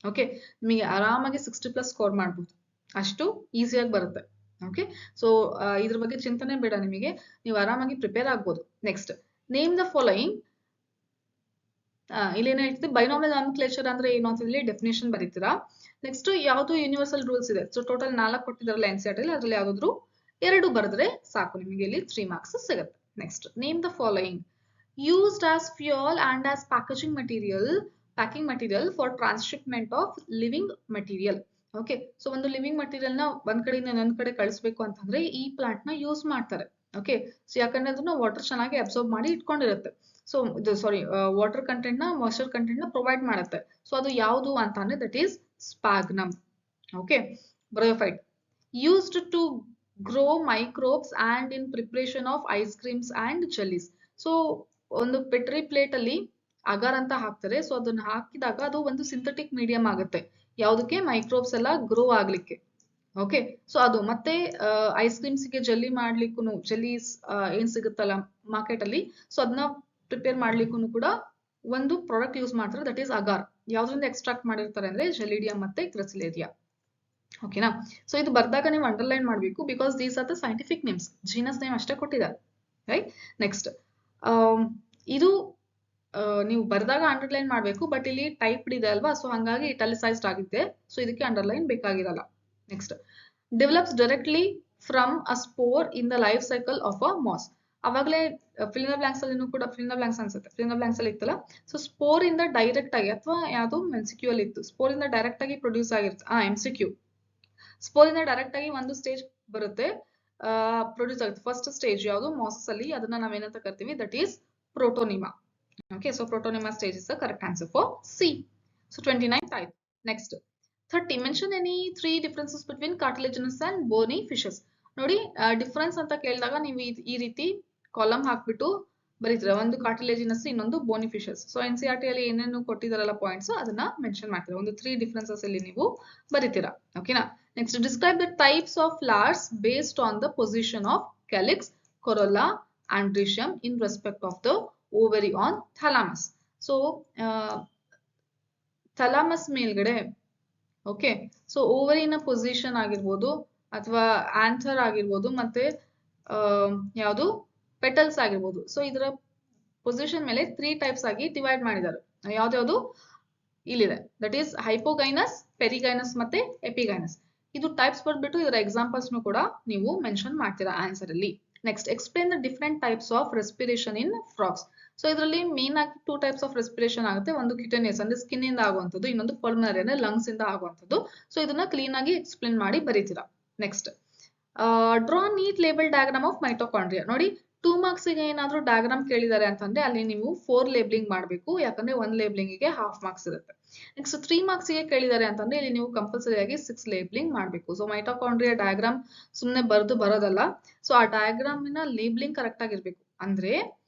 ಓಕೆ, ನಿಮಗೆ ಆರಾಮಾಗಿ 60+ ಸ್ಕೋರ್ ಮಾಡ್ಬೋದು, ಅಷ್ಟು ಈಸಿಯಾಗಿ ಬರುತ್ತೆ. ಓಕೆ, ಸೊ ಇದ್ರ ಬಗ್ಗೆ ಚಿಂತನೆ ಬೇಡ ನಿಮಗೆ, ನೀವು ಆರಾಮಾಗಿ ಪ್ರಿಪೇರ್ ಆಗ್ಬೋದು. Next, name the following. ಇಲ್ಲಿ ಏನ್ ಹೇಳ್ತೀವಿ, ಬೈನಾಮಿಯಲ್ ನಾಮೆನ್ಕ್ಲೇಚರ್ ಅಂದ್ರೆ ಏನು ಅಂತ ಹೇಳಿ ಡೆಫಿನೇಷನ್ ಬರೀತೀರಾ. ನೆಕ್ಸ್ಟ್, ಯಾವ್ದು ಯೂನಿವರ್ಸಲ್ ರೂಲ್ಸ್ ಇದೆ. ಸೊ ಟೋಟಲ್ 4 ಕೊಟ್ಟಿದಾರಲ್ಲ NCERT ಅಲ್ಲಿ, ಅದ್ರಲ್ಲಿ ಯಾವ್ದಾದ್ರು 2 ಬರೆದ್ರೆ ಸಾಕು, ನಿಮಗೆ ಇಲ್ಲಿ 3 ಮಾರ್ಕ್ಸ್ ಸಿಗುತ್ತೆ. Next, name the following. Used as fuel and as packing material for transshipment of living material. Okay, so ಒಂದು ಲಿವಿಂಗ್ ಮಟೀರಿಯಲ್ ನ ಒಂದ್ ಕಡೆಯಿಂದ ಇನ್ನೊಂದ್ ಕಡೆ ಕಳಿಸ್ಬೇಕು ಅಂತಂದ್ರೆ ಈ ಪ್ಲಾಂಟ್ ನ ಯೂಸ್ ಮಾಡ್ತಾರೆ. ಓಕೆ, ಸೊ ಯಾಕಂದ್ರೆ ಅದನ್ನ ವಾಟರ್ ಚೆನ್ನಾಗಿ ಅಬ್ಸರ್ವ್ ಮಾಡಿ ಇಟ್ಕೊಂಡಿರುತ್ತೆ. ಸೊ ಇದು ವಾಟರ್ ಕಂಟೆಂಟ್ ನ, ಮಾಯಿಶ್ಚರ್ ಕಂಟೆಂಟ್ ನ ಪ್ರೊವೈಡ್ ಮಾಡುತ್ತೆ. ಸೊ ಅದು ಯಾವುದು ಅಂತ ಅಂದ್ರೆ that is sphagnum. Okay, bryophyte used to grow microbes and in preparation of ice creams and jellies. So ಒಂದು ಪೆಟ್ರಿ ಪ್ಲೇಟ್ ಅಲ್ಲಿ ಅಗಾರ್ ಅಂತ ಹಾಕ್ತಾರೆ. ಸೊ ಅದನ್ನ ಹಾಕಿದಾಗ ಅದು ಒಂದು ಸಿಂಥೆಟಿಕ್ ಮೀಡಿಯಂ ಆಗುತ್ತೆ. ಯಾವುದಕ್ಕೆ? ಮೈಕ್ರೋಬ್ಸ್ ಎಲ್ಲ ಗ್ರೋ ಆಗ್ಲಿಕ್ಕೆ. ಓಕೆ, ಸೊ ಅದು ಮತ್ತೆ ಐಸ್ ಕ್ರೀಮ್ಸ್ ಗೆ ಜೆಲ್ಲಿ ಮಾಡ್ಲಿಕ್ಕೂ, ಜೆಲ್ಲೀಸ್ ಏನ್ ಸಿಗುತ್ತಲ್ಲ ಮಾರ್ಕೆಟ್ ಅಲ್ಲಿ, ಸೊ ಅದನ್ನ ಪ್ರಿಪೇರ್ ಮಾಡ್ಲಿಕ್ಕೂ ಕೂಡ ಒಂದು ಪ್ರಾಡಕ್ಟ್ ಯೂಸ್ ಮಾಡ್ತಾರೆ, ದಟ್ ಈಸ್ ಅಗಾರ್. ಯಾವ್ದ್ರಿಂದ ಎಕ್ಸ್ಟ್ರಾಕ್ಟ್ ಮಾಡಿರ್ತಾರೆ ಅಂದ್ರೆ ಜೆಲಿಡಿಯಂ ಮತ್ತೆ ಗ್ರೆಸಿಲೇರಿಯಾ. ಓಕೆನಾ, ಸೊ ಇದು ಬರ್ದಾಗ ನೀವು ಅಂಡರ್ಲೈನ್ ಮಾಡ್ಬೇಕು, because these are the scientific names, genus name ಅಷ್ಟೇ ಕೊಟ್ಟಿದ್ದಾರೆ, ರೈಟ್. ನೆಕ್ಸ್ಟ್, ಇದು ನೀವು ಬರ್ದಾಗ ಅಂಡರ್ಲೈನ್ ಮಾಡ್ಬೇಕು, ಬಟ್ ಇಲ್ಲಿ ಟೈಪ್ಡ್ ಇದೆ ಅಲ್ವಾ, ಸೊ ಹಂಗಾಗಿ ಇಟಾಲಿಸೈಸ್ಡ್ ಆಗಿದೆ, ಸೊ ಇದಕ್ಕೆ ಅಂಡರ್ಲೈನ್ ಬೇಕಾಗಿರಲ್ಲ. Next, develops directly from a spore in the life cycle of a moss. ಅವಾಗಲೇ ಫಿಲ್ ಬ್ಲಾಂಕ್ಸ್ ಅಲ್ಲಿ ಕೂಡ ಫಿಲ್ ಬ್ಲಾಂಕ್ಸ್ ಅನ್ಸುತ್ತೆ, ಫಿಲ್ ಬ್ಲಾಂಕ್ಸ್ ಅಲ್ಲಿ ಇತ್ತಲ್ಲ. ಸೊ ಸ್ಪೋರ್ ಇಂದ ಡೈರೆಕ್ಟ್ ಆಗಿ, ಅಥವಾ ಯಾವುದು MCQ ಅಲ್ಲಿ ಇತ್ತು, ಸ್ಪೋರ್ ಇಂದ ಡೈರೆಕ್ಟ್ ಆಗಿ ಪ್ರೊಡ್ಯೂಸ್ ಆಗಿರುತ್ತೆ. MCQ, ಸ್ಪೋರ್ ಇಂದ ಡೈರೆಕ್ಟ್ ಆಗಿ ಒಂದು ಸ್ಟೇಜ್ ಬರುತ್ತೆ, ಪ್ರೊಡ್ಯೂಸ್ ಆಗುತ್ತೆ. ಫಸ್ಟ್ ಸ್ಟೇಜ್ ಯಾವುದು? ಮಾಸಸ್ ಅಲ್ಲಿ, ಅದನ್ನ ನಾವೇನಂತ ಕರಿತೀವಿ, that is protonema. Okay, so protonema stage is the correct answer for C. So 29 type. Next, 30. Mention any 3 differences between cartilaginous and bony fishes. ನೋಡಿ, ಡಿಫರೆನ್ಸ್ ಅಂತ ಕೇಳಿದಾಗ ನೀವು ಈ ರೀತಿ ಕಾಲಮ್ ಹಾಕ್ಬಿಟ್ಟು ಬರೀತೀರಾ, ಒಂದು ಕಾರ್ಟಿಲೇಜಿನಸ್, ಇನ್ನೊಂದು ಬೋನಿ ಫಿಶಸ್. ಸೊ NCERT ಅಲ್ಲಿ ಏನೇನು ಕೊಟ್ಟಿದಾರಲ್ಲ ಪಾಯಿಂಟ್ಸ್, ಅದನ್ನ ಮೆನ್ಷನ್ ಮಾಡ್ತೀರಾ. ಒಂದು 3 ಡಿಫರೆನ್ಸಸ್ ಇಲ್ಲಿ ನೀವು ಬರೀತೀರಾ. ಓಕೆನಾ. Next, describe the types of flowers based on the position of calyx, corolla, androecium in respect of the ovary on thalamus. So thalamus ಮೇಲ್ಗಡೆ, ಓಕೆ, ಸೊ ಓವರಿನ ಪೊಸಿಷನ್ ಆಗಿರ್ಬೋದು, ಅಥವಾ ಆನ್ಸರ್ ಆಗಿರ್ಬೋದು, ಮತ್ತೆ ಯಾವುದು ಪೆಟಲ್ಸ್ ಆಗಿರ್ಬೋದು. ಸೊ ಇದರ ಪೊಸಿಷನ್ ಮೇಲೆ 3 ಟೈಪ್ಸ್ ಆಗಿ ಡಿವೈಡ್ ಮಾಡಿದ್ದಾರೆ. ಯಾವ್ದ್ಯಾವ್ದು ಇಲ್ಲಿದೆ, ದಟ್ ಈಸ್ ಹೈಪೋಗೈನಸ್, ಪೆರಿಗೈನಸ್ ಮತ್ತೆ ಎಪಿಗೈನಸ್. ಇದು ಟೈಪ್ಸ್ ಬರ್ಬಿಟ್ಟು ಇದರ ಎಕ್ಸಾಂಪಲ್ಸ್ ಕೂಡ ನೀವು ಮೆನ್ಷನ್ ಮಾಡ್ತೀರಾ ಆನ್ಸರ್ ಅಲ್ಲಿ. Next, explain the different types of respiration in frogs. So ಇದರಲ್ಲಿ ಮೇನ್ ಆಗಿ 2 ಟೈಪ್ಸ್ ಆಫ್ ರೆಸ್ಪಿರೇಷನ್ ಆಗುತ್ತೆ. ಒಂದು ಕಿಟೇನಿಯಸ್ ಅಂದ್ರೆ ಸ್ಕಿನ್ ಇಂದ ಆಗುವಂಥದ್ದು, ಇನ್ನೊಂದು ಪಲ್ಮನರಿ ಅಂದ್ರೆ ಲಂಗ್ಸ್ ಇಂದ ಆಗುವಂಥದ್ದು. ಸೊ ಇದನ್ನ ಕ್ಲೀನ್ ಆಗಿ ಎಕ್ಸ್ಪ್ಲೇನ್ ಮಾಡಿ ಬರೀತೀರಾ. Next, draw neat label diagram of mitochondria. ನೋಡಿ, 2 ಮಾರ್ಕ್ಸ್ ಗೆ ಏನಾದ್ರೂ ಡಯಾಗ್ರಾಮ್ ಕೇಳಿದ್ದಾರೆ ಅಂತಂದ್ರೆ ಅಲ್ಲಿ ನೀವು 4 ಲೇಬ್ಲಿಂಗ್ ಮಾಡಬೇಕು, ಯಾಕಂದ್ರೆ 1 ಲೇಬ್ಲಿಂಗ್ ಗೆ ಹಾಫ್ ಮಾರ್ಕ್ಸ್ ಇರುತ್ತೆ. ನೆಕ್ಸ್ಟ್, 3 ಮಾರ್ಕ್ಸ್ ಗೆ ಕೇಳಿದ್ದಾರೆ ಅಂತಂದ್ರೆ ಇಲ್ಲಿ ನೀವು ಕಂಪಲ್ಸರಿ ಆಗಿ 6 ಲೇಬ್ಲಿಂಗ್ ಮಾಡಬೇಕು. ಸೊ ಮೈಟೋಕಾಂಡ್ರಿಯಾ ಡಯಾಗ್ರಾಮ್ ಸುಮ್ಮನೆ ಬರೆದು ಬರೋದಲ್ಲ, ಸೊ ಆ ಡಯಾಗ್ರಾಮಿನ ಲೇಬ್ಲಿಂಗ್ ಕರೆಕ್ಟ್ ಆಗಿರ್ಬೇಕು. ಅಂದ್ರೆ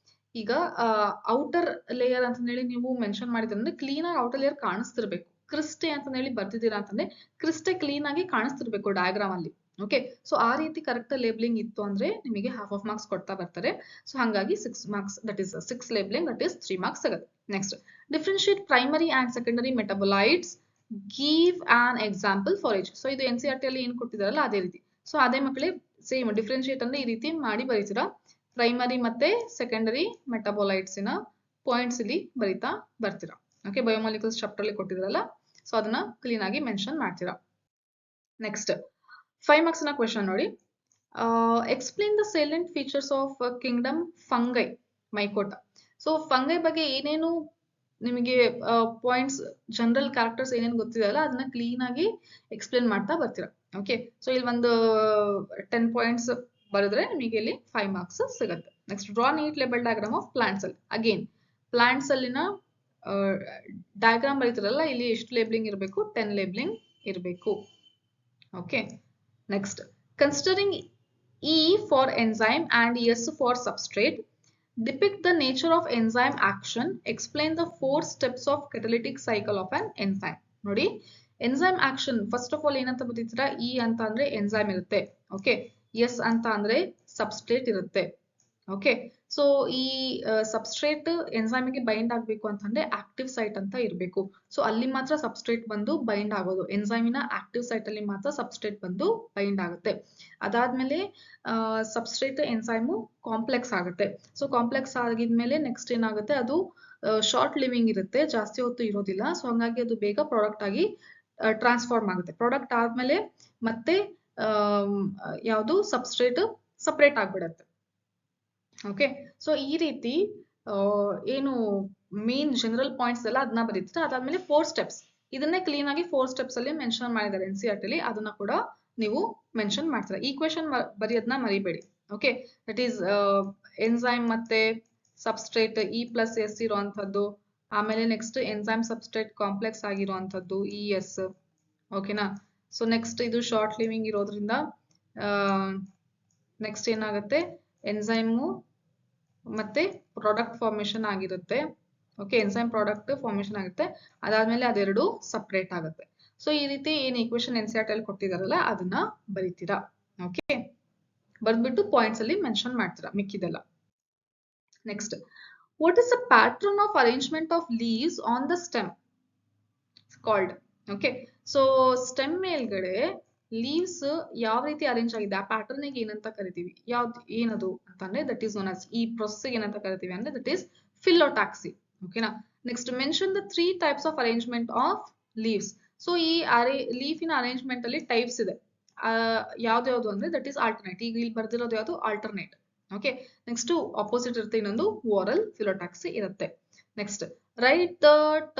ಈಗ ಔಟರ್ ಲೇಯರ್ ಅಂತ ಹೇಳಿ ನೀವು ಮೆನ್ಷನ್ ಮಾಡಿದ್ರೆ ಅಂದ್ರೆ ಕ್ಲೀನ್ ಆಗಿ ಔಟರ್ ಲೇಯರ್ ಕಾಣಿಸ್ತಿರ್ಬೇಕು. ಕ್ರಿಸ್ಟೆ ಅಂತ ಹೇಳಿ ಬರ್ತಿದ್ದೀರಾ ಅಂತಂದ್ರೆ ಕ್ರಿಸ್ಟೆ ಕ್ಲೀನ್ ಆಗಿ ಕಾಣಿಸ್ತಿರ್ಬೇಕು ಡಯಾಗ್ರಾಮ್ ಅಲ್ಲಿ. ಓಕೆ, ಸೊ ಆ ರೀತಿ ಕರೆಕ್ಟ್ ಲೇಬ್ಲಿಂಗ್ ಇತ್ತು ಅಂದ್ರೆ ನಿಮಗೆ ಹಾಫ್ ಆಫ್ ಮಾರ್ಕ್ಸ್ ಕೊಡ್ತಾ ಬರ್ತಾರೆ. ಸೊ ಹಾಗಾಗಿ 6 marks, that is 6 labelling, that is 3 marks ಆಗುತ್ತೆ. Next, differentiate primary and secondary metabolites, give an example for each. So ಇದು NCERT ಅಲ್ಲಿ ಏನ್ ಕೊಟ್ಟಿದಾರಲ್ಲ ಅದೇ ರೀತಿ. ಸೊ ಅದೇ ಮಕ್ಕಳೇ ಸೇಮ್ ಡಿಫ್ರೆನ್ಶಿಯೇಟ್ ಅಂದ್ರೆ ಈ ರೀತಿ ಮಾಡಿ ಬರೀತೀರಾ. ಪ್ರೈಮರಿ ಮತ್ತೆ ಸೆಕೆಂಡರಿ ಮೆಟಬಲೈಟ್ಸ್ ನ ಪಾಯಿಂಟ್ಸ್ ಇಲ್ಲಿ ಬರೀತಾ ಬರ್ತೀರಾ. ಓಕೆ, ಬಯೋಮಾಲಿಕ್ಯೂಲ್ಸ್ ಚಾಪ್ಟರ್ ಅಲ್ಲಿ ಕೊಟ್ಟಿದ್ರಲ್ಲ, ಸೊ ಅದನ್ನ ಕ್ಲೀನ್ ಆಗಿ ಮೆನ್ಷನ್ ಮಾಡ್ತೀರಾ. ನೆಕ್ಸ್ಟ್, 5 ಮಾರ್ಕ್ಸ್ ನ ಕ್ವೆಶ್ಚನ್ ನೋಡಿ. Explain the salient features of kingdom fungi mycota. So fungi ಬಗ್ಗೆ ಏನೇನು ನಿಮಗೆ ಪಾಯಿಂಟ್ಸ್, ಜನರಲ್ ಕ್ಯಾರೆಕ್ಟರ್ಸ್ ಏನೇನು ಗೊತ್ತಿದೆಯಲ್ಲ ಅದನ್ನ ಕ್ಲೀನ್ ಆಗಿ ಎಕ್ಸ್ಪ್ಲೇನ್ ಮಾಡ್ತಾ ಬರ್ತೀರಾ. ಓಕೆ, ಸೊ ಇಲ್ಲಿ ಒಂದು 10 ಪಾಯಿಂಟ್ಸ್ ಬರೆದ್ರೆ ನಿಮಗೆ ಇಲ್ಲಿ 5 ಮಾರ್ಕ್ಸ್ ಸಿಗುತ್ತೆ. Next draw neat label diagram of plants ಅಲ್ಲಿ. ಅಗೇನ್ ಪ್ಲಾಂಟ್ಸ್ ಅಲ್ಲಿನ ಡಯಾಗ್ರಾಮ್ ಬರೀತಿರಲ್ಲ, ಇಲ್ಲಿ ಎಷ್ಟು ಲೇಬಲಿಂಗ್ ಇರಬೇಕು? 10 ಲೇಬಲಿಂಗ್ ಇರಬೇಕು. Okay, next considering E for enzyme and S for substrate, depict the nature of enzyme action, explain the 4 steps of catalytic cycle of an enzyme. ನೋಡಿ, enzyme action first of all ಏನಂತ ಬರೀತೀರಾ? E ಅಂತ ಅಂದ್ರೆ enzyme ಇರುತ್ತೆ. Okay, S ಅಂತ ಅಂದ್ರೆ substrate ಇರುತ್ತೆ. Okay, so ಈ substrate ಎನ್ಸೈಮ್ಗೆ bind ಆಗಬೇಕು ಅಂತಂದ್ರೆ ಆಕ್ಟಿವ್ ಸೈಟ್ ಅಂತ ಇರಬೇಕು. ಸೊ ಅಲ್ಲಿ ಮಾತ್ರ ಸಬ್ಸ್ಟ್ರೇಟ್ ಬಂದು ಬೈಂಡ್ ಆಗೋದು. ಎನ್ಸೈಮಿನ ಆಕ್ಟಿವ್ ಸೈಟ್ ಅಲ್ಲಿ ಮಾತ್ರ ಸಬ್ಸ್ಟ್ರೇಟ್ ಬಂದು ಬೈಂಡ್ ಆಗುತ್ತೆ. ಅದಾದ್ಮೇಲೆ ಸಬ್ಸ್ಟ್ರೇಟ್ ಎನ್ಸೈಮು ಕಾಂಪ್ಲೆಕ್ಸ್ ಆಗುತ್ತೆ. ಸೊ ಕಾಂಪ್ಲೆಕ್ಸ್ ಆಗಿದ್ಮೇಲೆ ನೆಕ್ಸ್ಟ್ ಏನಾಗುತ್ತೆ? ಅದು ಶಾರ್ಟ್ ಲಿವಿಂಗ್ ಇರುತ್ತೆ, ಜಾಸ್ತಿ ಹೊತ್ತು ಇರೋದಿಲ್ಲ. ಸೊ ಹಂಗಾಗಿ ಅದು ಬೇಗ ಪ್ರಾಡಕ್ಟ್ ಆಗಿ ಟ್ರಾನ್ಸ್ಫಾರ್ಮ್ ಆಗುತ್ತೆ. ಪ್ರಾಡಕ್ಟ್ ಆದ್ಮೇಲೆ ಮತ್ತೆ ಯಾವುದು ಸಬ್ಸ್ಟ್ರೇಟ್ ಸಪರೇಟ್ ಆಗ್ಬಿಡತ್ತೆ. ಓಕೆ, ಸೊ ಈ ರೀತಿ ಏನು ಮೇನ್ ಜನರಲ್ ಪಾಯಿಂಟ್ಸ್ ಎಲ್ಲ ಅದನ್ನ ಬರೀತಾರೆ. ಅದಾದ್ಮೇಲೆ 4 ಸ್ಟೆಪ್ಸ್, ಇದನ್ನೇ ಕ್ಲೀನ್ ಆಗಿ 4 ಸ್ಟೆಪ್ಸ್ ಅಲ್ಲಿ ಮೆನ್ಷನ್ ಮಾಡಿದ್ದಾರೆ NCERT ಅಲ್ಲಿ. ಅದನ್ನ ಕೂಡ ನೀವು ಮೆನ್ಷನ್ ಮಾಡ್ತೀರಾ. ಈಕ್ವೇಶನ್ ಬರೆಯೋದನ್ನ ಮರಿಬೇಡಿ. ಓಕೆ, ದಟ್ ಈಸ್ ಎನ್ಸೈಮ್ ಮತ್ತೆ ಸಬ್ಸ್ಟ್ರೇಟ್ E+S ಇರುವಂತದ್ದು. ಆಮೇಲೆ ನೆಕ್ಸ್ಟ್ ಎನ್ಸೈಮ್ ಸಬ್ಸ್ಟ್ರೇಟ್ ಕಾಂಪ್ಲೆಕ್ಸ್ ಆಗಿರುವಂತದ್ದು ES. ಓಕೆನಾ? ಸೊ ನೆಕ್ಸ್ಟ್ ಇದು ಶಾರ್ಟ್ ಲಿವಿಂಗ್ ಇರೋದ್ರಿಂದ ನೆಕ್ಸ್ಟ್ ಏನಾಗುತ್ತೆ? ಎನ್ಸೈಮು ಮತ್ತೆ ಪ್ರಾಡಕ್ಟ್ ಫಾರ್ಮೇಶನ್ ಆಗಿರುತ್ತೆ. ಓಕೆ, ಎನ್ಸೈಮ್ ಪ್ರಾಡಕ್ಟ್ ಫಾರ್ಮೇಶನ್ ಆಗುತ್ತೆ. ಅದಾದ್ಮೇಲೆ ಅದೆರಡು ಸಪರೇಟ್ ಆಗುತ್ತೆ. ಸೊ ಈ ರೀತಿ ಏನ್ ಈಕ್ವೇಶನ್ NCERT ಅಲ್ಲಿ ಕೊಟ್ಟಿದಾರಲ್ಲ ಅದನ್ನ ಬರೀತೀರಾ. ಓಕೆ, ಬರ್ದ್ಬಿಟ್ಟು ಪಾಯಿಂಟ್ಸ್ ಅಲ್ಲಿ ಮೆನ್ಷನ್ ಮಾಡ್ತೀರಾ ಮಿಕ್ಕಿದೆಲ್ಲ. Next, what is the pattern of arrangement of leaves on the stem called? Okay, so stem ಮೇಲ್ಗಡೆ ಲೀವ್ಸ್ ಯಾವ ರೀತಿ ಅರೇಂಜ್ ಆಗಿದೆ ಆ ಪ್ಯಾಟರ್ನ್ ಗೆ ಏನಂತ ಕರಿತೀವಿ? ಯಾವ್ದು ಏನದು ಅಂತಂದ್ರೆ ದಟ್ ಈಸ್ ನೋನ್ ಆಸ್, ಈ ಪ್ರೊಸೆಸ್ ಏನಂತ ಕರಿತೀವಿ ಅಂದ್ರೆ ದಟ್ ಈಸ್ ಫಿಲೋಟಾಕ್ಸಿ. ಓಕೆನಾ? Next mention the 3 types of arrangement of leaves. So ಈ ಲೀಫಿನ ಅರೇಂಜ್ಮೆಂಟ್ ಅಲ್ಲಿ ಟೈಪ್ಸ್ ಇದೆ. ಯಾವ್ದು ಅಂದ್ರೆ ದಟ್ ಈಸ್ ಆಲ್ಟರ್ನೇಟ್. ಈಗ ಇಲ್ಲಿ ಬರ್ದಿರೋದು ಯಾವುದು? ಆಲ್ಟರ್ನೇಟ್. ಓಕೆ, ನೆಕ್ಸ್ಟ್ ಆಪೋಸಿಟ್ ಇರುತ್ತೆ, ಇನ್ನೊಂದು ವಾರಲ್ ಫಿಲೋಟಾಕ್ಸಿ ಇರುತ್ತೆ. Next, write the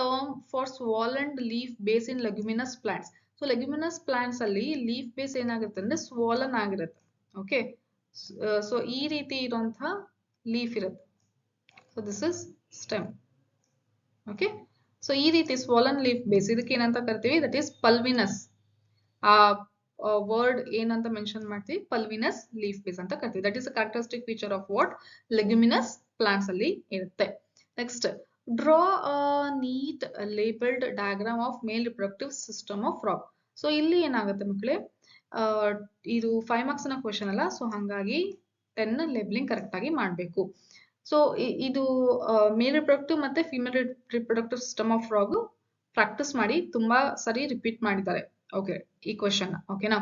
term for swollen leaf base in leguminous plants. So leguminous plants ಅಲ್ಲಿ ಲೀಫ್ ಬೇಸ್ ಏನಾಗುತ್ತೆ ಅಂದ್ರೆ ಸ್ವೋಲನ್ ಆಗಿರುತ್ತೆ. ಓಕೆ, ಸೊ ಈ ರೀತಿ ಇರುವಂತಹ ಲೀಫ್ ಇರುತ್ತೆ. So this is stem. Okay, so ಈ ರೀತಿ ಸ್ವೋಲನ್ ಲೀಫ್ ಬೇಸ್, ಇದಕ್ಕೆ ಏನಂತ ಕರಿತೀವಿ? That is pulvinus. ಆ ವರ್ಡ್ ಏನಂತ ಮೆನ್ಷನ್ ಮಾಡ್ತೀವಿ? ಪಲ್ವಿನಸ್ ಲೀಫ್ ಬೇಸ್ ಅಂತ ಕರಿತೀವಿ. That is a characteristic feature of what leguminous plants ಅಲ್ಲಿ ಇರುತ್ತೆ. Next, draw a neat labelled diagram of male reproductive system of frog. So ಇಲ್ಲಿ ಏನಾಗುತ್ತೆ ಮಕ್ಕಳೇ, ಇದು 5 ಮಾರ್ಕ್ಸ್ ನ ಕ್ವೆಶನ್ ಅಲ್ಲ, ಸೊ ಹಂಗಾಗಿ 10 ಲೇಬಲಿಂಗ್ ಕರೆಕ್ಟ್ ಆಗಿ ಮಾಡಬೇಕು. ಸೊ ಇದು ಮೇಲ್ ರಿಪ್ರೊಡಕ್ಟಿವ್ ಮತ್ತೆ female reproductive system of frog practice ಮಾಡಿ, ತುಂಬಾ ಸರಿ ರಿಪೀಟ್ ಮಾಡಿದ್ದಾರೆ. ಓಕೆ, ಈ ಕ್ವೆಶನ್. ಓಕೆನಾ?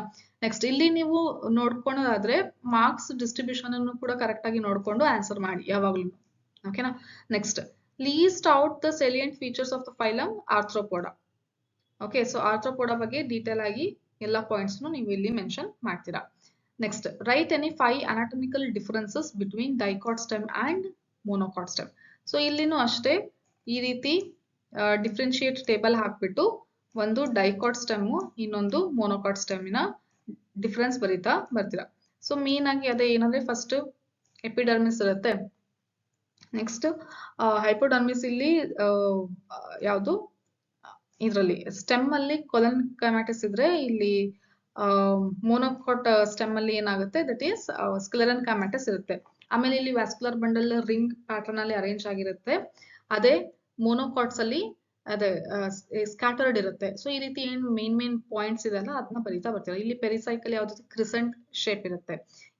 ನೆಕ್ಸ್ಟ್, ಇಲ್ಲಿ ನೀವು ನೋಡ್ಕೊಳ್ಳೋದಾದ್ರೆ ಮಾರ್ಕ್ಸ್ ಡಿಸ್ಟ್ರಿಬ್ಯೂಷನ್ ಅನ್ನು ಕೂಡ ಕರೆಕ್ಟ್ ಆಗಿ ನೋಡ್ಕೊಂಡು ಆನ್ಸರ್ ಮಾಡಿ ಯಾವಾಗ್ಲೂ. ಓಕೆನಾ? Next, list out the salient features of the phylum Arthropoda. Okay, so Arthropoda ಬಗ್ಗೆ ಡೀಟೇಲ್ ಆಗಿ ಎಲ್ಲ ಪಾಯಿಂಟ್ಸ್ ನೀವು ಇಲ್ಲಿ ಮೆನ್ಷನ್ ಮಾಡ್ತೀರಾ. Next, write any 5 anatomical differences between dicot stem and monocot stem. So ಇಲ್ಲಿನೂ ಅಷ್ಟೇ ಈ ರೀತಿ ಡಿಫ್ರೆನ್ಶಿಯೇಟ್ ಟೇಬಲ್ ಹಾಕ್ಬಿಟ್ಟು ಒಂದು ಡೈಕಾಟ್ ಸ್ಟೆಮ್ ಇನ್ನೊಂದು ಮೊನೊಕಾಟ್ ಸ್ಟೆಮ್ಮಿನ ಡಿಫರೆನ್ಸ್ ಬರ್ತೀರಾ. ಸೊ ಮೇನ್ ಆಗಿ ಅದೇ ಏನಂದ್ರೆ ಫಸ್ಟ್ ಎಪಿಡರ್ಮಿಸ್ ಇರುತ್ತೆ. ನೆಕ್ಸ್ಟ್ ಹೈಪೋಡರ್ಮಿಸ್ ಇಲ್ಲಿ ಯಾವುದು ಇದರಲ್ಲಿ ಸ್ಟೆಮ್ ಅಲ್ಲಿ ಕೊಲನ್ ಕೈಮ್ಯಾಟಿಸ್ ಇದ್ರೆ, ಇಲ್ಲಿ ಮೊನೊಕಾಟ್ ಸ್ಟೆಮ್ ಅಲ್ಲಿ ಏನಾಗುತ್ತೆ? ದಟ್ ಈಸ್ ಸ್ಕ್ಲೆರನ್ ಕೈಮ್ಯಾಟಿಸ್ ಇರುತ್ತೆ. ಆಮೇಲೆ ಇಲ್ಲಿ ವ್ಯಾಸ್ಕ್ಯುಲರ್ ಬಂಡಲ್ ರಿಂಗ್ ಪ್ಯಾಟರ್ನ್ ಅಲ್ಲಿ ಅರೇಂಜ್ ಆಗಿರುತ್ತೆ. ಅದೇ ಮೊನೊಕಾಟ್ಸ್ ಅಲ್ಲಿ ಅದೇ ಸ್ಕ್ಯಾಟರ್ಡ್ ಇರುತ್ತೆ. ಸೊ ಈ ರೀತಿ ಏನ್ ಮೇನ್ ಪಾಯಿಂಟ್ಸ್ ಇದೆಲ್ಲ ಅದನ್ನ ಬರೀತಾ ಬರ್ತೀರಾ. ಇಲ್ಲಿ ಪೆರಿಸೈಕಲ್ ಯಾವ್ದು? ಕ್ರಿಸೆಂಟ್ ಶೇಪ್ ಇರುತ್ತೆ.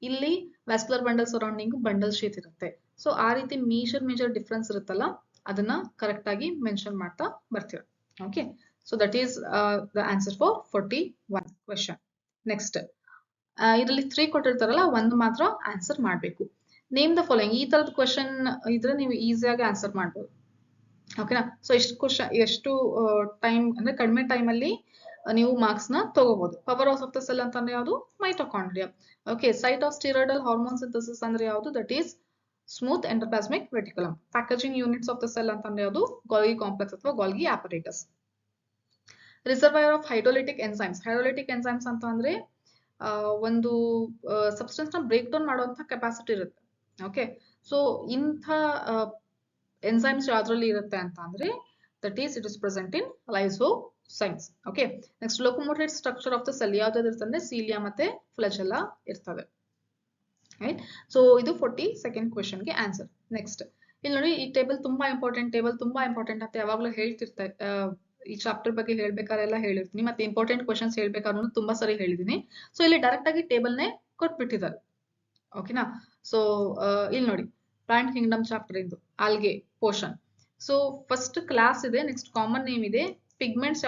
ಇಲ್ಲಿ vascular bundle surrounding bundle shape ಇರುತ್ತೆ. ಸೊ ಆ ರೀತಿ ಮೇಜರ್ ಡಿಫ್ರೆನ್ಸ್ ಇರುತ್ತಲ್ಲ, ಅದನ್ನ ಕರೆಕ್ಟ್ ಆಗಿ ಮೆನ್ಷನ್ ಮಾಡ್ತಾ ಬರ್ತೀರಾ. Okay, so that is the answer for 41 question. Next, ಇದರಲ್ಲಿ 3 ಕೊಟ್ಟಿರ್ತಾರಲ್ಲ, ಒಂದು ಮಾತ್ರ ಆನ್ಸರ್ ಮಾಡಬೇಕು. Name the following. ಈ ತರದ ಕ್ವೆಶನ್ ಇದ್ರೆ ನೀವು ಈಸಿಯಾಗಿ ಆನ್ಸರ್ ಮಾಡ್ಬೋದು. ಓಕೆನಾ? ಸೊ ಎಷ್ಟು ಟೈಮ್ ಅಂದ್ರೆ ಕಡಿಮೆ ಟೈಮ್ ಅಲ್ಲಿ ನೀವು ಮಾರ್ಕ್ಸ್ ನ ತಗೋಬಹುದು. Power house of the cell ಅಂತಂದ್ರೆ ಯಾವುದು? Mitochondria. Okay, site of steroidal hormone synthesis ಅಂದ್ರೆ ಯಾವುದು? That is smooth endoplasmic reticulum. Packaging units of the cell ಅಂತಂದ್ರೆ ಯಾವುದು? ಗಾಲ್ಗಿ ಕಾಂಪ್ಲೆಕ್ಸ್ ಅಥವಾ Golgi apparatus. Reservoir of hydrolytic enzymes. Hydrolytic enzymes ಅಂತ ಅಂದ್ರೆ ಒಂದು ಸಬ್ಸ್ಟೆನ್ಸ್ ನ ಬ್ರೇಕ್ ಡೌನ್ ಮಾಡುವಂತ ಕೆಪಾಸಿಟಿ ಇರುತ್ತೆ. ಓಕೆ, ಸೊ ಇಂಥ ಎನ್ಸೈಮ್ಸ್ ಯಾವ್ದ್ರಲ್ಲಿ ಇರುತ್ತೆ ಅಂತ ಅಂದ್ರೆ that is it is present in lysosomes. Okay, next locomotive structure of the cell ಯಾವ್ದಾದ್ರು ಇರ್ತಂದ್ರೆ ಸೀಲಿಯಾ ಮತ್ತೆ ಫ್ಲಜೆಲ್ಲಾ ಇರ್ತವೆ. ರೈಟ್, ಸೊ ಇದು 42nd ಕ್ವೆಶ್ಚನ್ ಗೆ ಆನ್ಸರ್. ನೆಕ್ಸ್ಟ್ ಇಲ್ಲಿ ನೋಡಿ, ಈ ಟೇಬಲ್ ತುಂಬಾ ಇಂಪಾರ್ಟೆಂಟ್ ಅಂತ ಯಾವಾಗ್ಲೂ ಹೇಳ್ತಿರ್ತಾರೆ. ಈ ಚಾಪ್ಟರ್ ಬಗ್ಗೆ ಹೇಳ್ಬೇಕಾರೆಲ್ಲ ಹೇಳಿರ್ತೀನಿ, ಮತ್ತೆ ಇಂಪಾರ್ಟೆಂಟ್ ಕ್ವೆಶ್ಚನ್ಸ್ ಹೇಳ್ಬೇಕಾದ್ರೂ ತುಂಬಾ ಸರಿ ಹೇಳಿದೀನಿ. ಸೊ ಇಲ್ಲಿ ಡೈರೆಕ್ಟ್ ಆಗಿ ಟೇಬಲ್ ನೇ ಕೊಟ್ಬಿಟ್ಟಿದ್ದಾರೆ. ಓಕೆನಾ, ಸೊ ಇಲ್ಲಿ ನೋಡಿ, ಪ್ಲಾಂಟ್ ಕಿಂಗ್ಡಮ್ ಚಾಪ್ಟರ್ ಇದು algae portion. So first class ಇದೆ, ನೆಕ್ಸ್ಟ್ ಕಾಮನ್ ನೇಮ್ ಇದೆ, ಪಿಗ್ಮೆಂಟ್ಸ್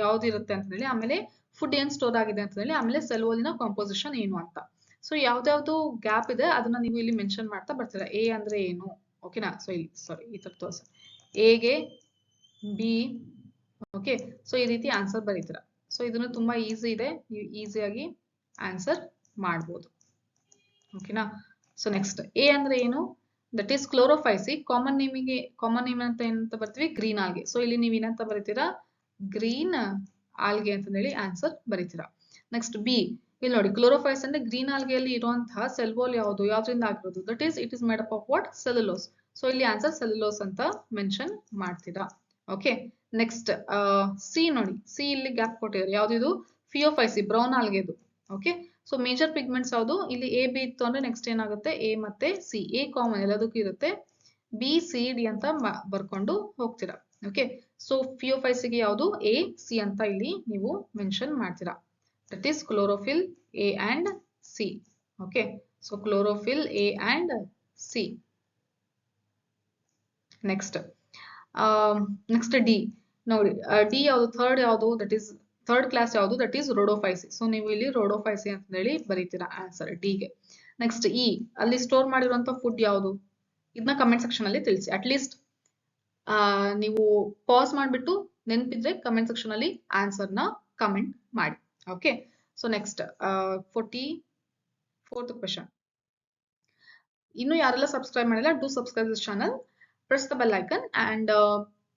ಯಾವ್ದು ಇರುತ್ತೆ ಅಂತ ಹೇಳಿ, ಆಮೇಲೆ ಫುಡ್ ಏನ್ ಸ್ಟೋರ್ ಆಗಿದೆ ಅಂತ ಹೇಳಿ, ಆಮೇಲೆ ಸೆಲ್ ವಾಲಿನ ಕಾಂಪೋಸಿಷನ್ ಏನು ಅಂತ. ಸೊ ಯಾವ್ದಾವ್ದು ಗ್ಯಾಪ್ ಇದೆ ಅದನ್ನ ನೀವು ಇಲ್ಲಿ ಮೆನ್ಷನ್ ಮಾಡ್ತಾ ಬರ್ತೀರಾ. ಎ ಅಂದ್ರೆ ಏನು, ಓಕೆನಾ. ಸೊ ಇಲ್ಲಿ ಸಾರಿ ಈ ತರ ತೋರಿಸ, ಎಗೆ ಬಿ, ಓಕೆ. ಸೊ ಈ ರೀತಿ ಆನ್ಸರ್ ಬರೀತೀರಾ. ಸೊ ಇದನ್ನು ತುಂಬಾ ಈಸಿ ಇದೆ, ನೀವು ಈಸಿಯಾಗಿ ಆನ್ಸರ್ ಮಾಡ್ಬೋದು. ಓಕೆನಾ. ಸೊ ನೆಕ್ಸ್ಟ್ ಎ ಅಂದ್ರೆ ಏನು, ದಟ್ ಈಸ್ ಕ್ಲೋರೋಫೈಸಿ. ಕಾಮನ್ ನೇಮ್ ಅಂತ ಏನಂತ ಬರ್ತೀವಿ, ಗ್ರೀನ್ ಆಲ್ಗೆ. ಸೊ ಇಲ್ಲಿ ನೀವು ಏನಂತ ಬರೀತೀರಾ, ಗ್ರೀನ್ ಆಲ್ಗೆ ಅಂತ ಹೇಳಿ ಆನ್ಸರ್ ಬರೀತೀರಾ. ನೆಕ್ಸ್ಟ್ ಬಿ, ಇಲ್ಲಿ ನೋಡಿ, ಕ್ಲೋರೋಫೈಸ್ ಅಂದ್ರೆ ಗ್ರೀನ್ ಆಲ್ಗೆಯಲ್ಲಿ ಇರುವಂತಹ ಸೆಲ್ ವಾಲ್ ಯಾವ್ದ್ರಿಂದ ಆಗಿರೋದು, that is it is made up of what, cellulose. So ಇಲ್ಲಿ ಆನ್ಸರ್ ಸೆಲ್ಯುಲೋಸ್ ಅಂತ ಮೆನ್ಷನ್ ಮಾಡ್ತೀರಾ. ಓಕೆ, ನೆಕ್ಸ್ಟ್ ಸಿ ನೋಡಿ, ಸಿ ಇಲ್ಲಿ ಗ್ಯಾಪ್ ಕೊಟ್ಟಿದ್ದಾರೆ, ಯಾವ್ದು, ಫಿಯೋಫೈಸಿ, ಬ್ರೌನ್ ಆಲ್ಗೆದು. ಓಕೆ, ಸೊ ಮೇಜರ್ ಪಿಗ್ಮೆಂಟ್ಸ್ ಯಾವುದು, ಇಲ್ಲಿ ಎ ಬಿ ಇತ್ತು ಅಂದ್ರೆ ನೆಕ್ಸ್ಟ್ ಏನಾಗುತ್ತೆ, ಎ ಮತ್ತೆ ಸಿ. ಎ ಕಾಮನ್ ಎಲ್ಲದಕ್ಕೂ ಇರುತ್ತೆ, ಬಿ ಸಿ ಡಿ ಅಂತ ಬರ್ಕೊಂಡು ಹೋಗ್ತೀರಾ. ಓಕೆ, ಸೊ ಫಿಯೋಫೈಸಿಗೆ ಯಾವುದು, ಎ ಸಿ ಅಂತ ಇಲ್ಲಿ ನೀವು ಮೆನ್ಷನ್ ಮಾಡ್ತೀರಾ. That is chlorophyll A and C. Okay, so chlorophyll A and C. Next D. Now D ಯಾವುದು, ಥರ್ಡ್ ಯಾವುದು, that is ಥರ್ಡ್ ಕ್ಲಾಸ್ ಯಾವುದು, that is rhodophysi. ಸೊ ನೀವು ಇಲ್ಲಿ rhodophysi ಅಂತ ಹೇಳಿ ಬರೀತೀರಾ ಆನ್ಸರ್ ಡಿ ಗೆ. ನೆಕ್ಸ್ಟ್ ಇ, ಅಲ್ಲಿ ಸ್ಟೋರ್ ಮಾಡಿರುವಂತ ಫುಡ್ ಯಾವುದು, ಇದನ್ನ ಕಮೆಂಟ್ ಸೆಕ್ಷನ್ ಅಲ್ಲಿ ತಿಳಿಸಿ. ಅಟ್ಲೀಸ್ಟ್ ನೀವು ಪಾಸ್ ಮಾಡ್ಬಿಟ್ಟು ನೆನಪಿದ್ರೆ ಕಮೆಂಟ್ ಸೆಕ್ಷನ್ ಅಲ್ಲಿ ಆನ್ಸರ್ ನ ಕಮೆಂಟ್ ಮಾಡಿ. Okay, so next 44th question. ಇನ್ನು ಯಾರೆಲ್ಲ ಸಬ್ಸ್ಕ್ರೈಬ್ ಮಾಡಿಲ್ಲ, do subscribe this channel, press the bell icon and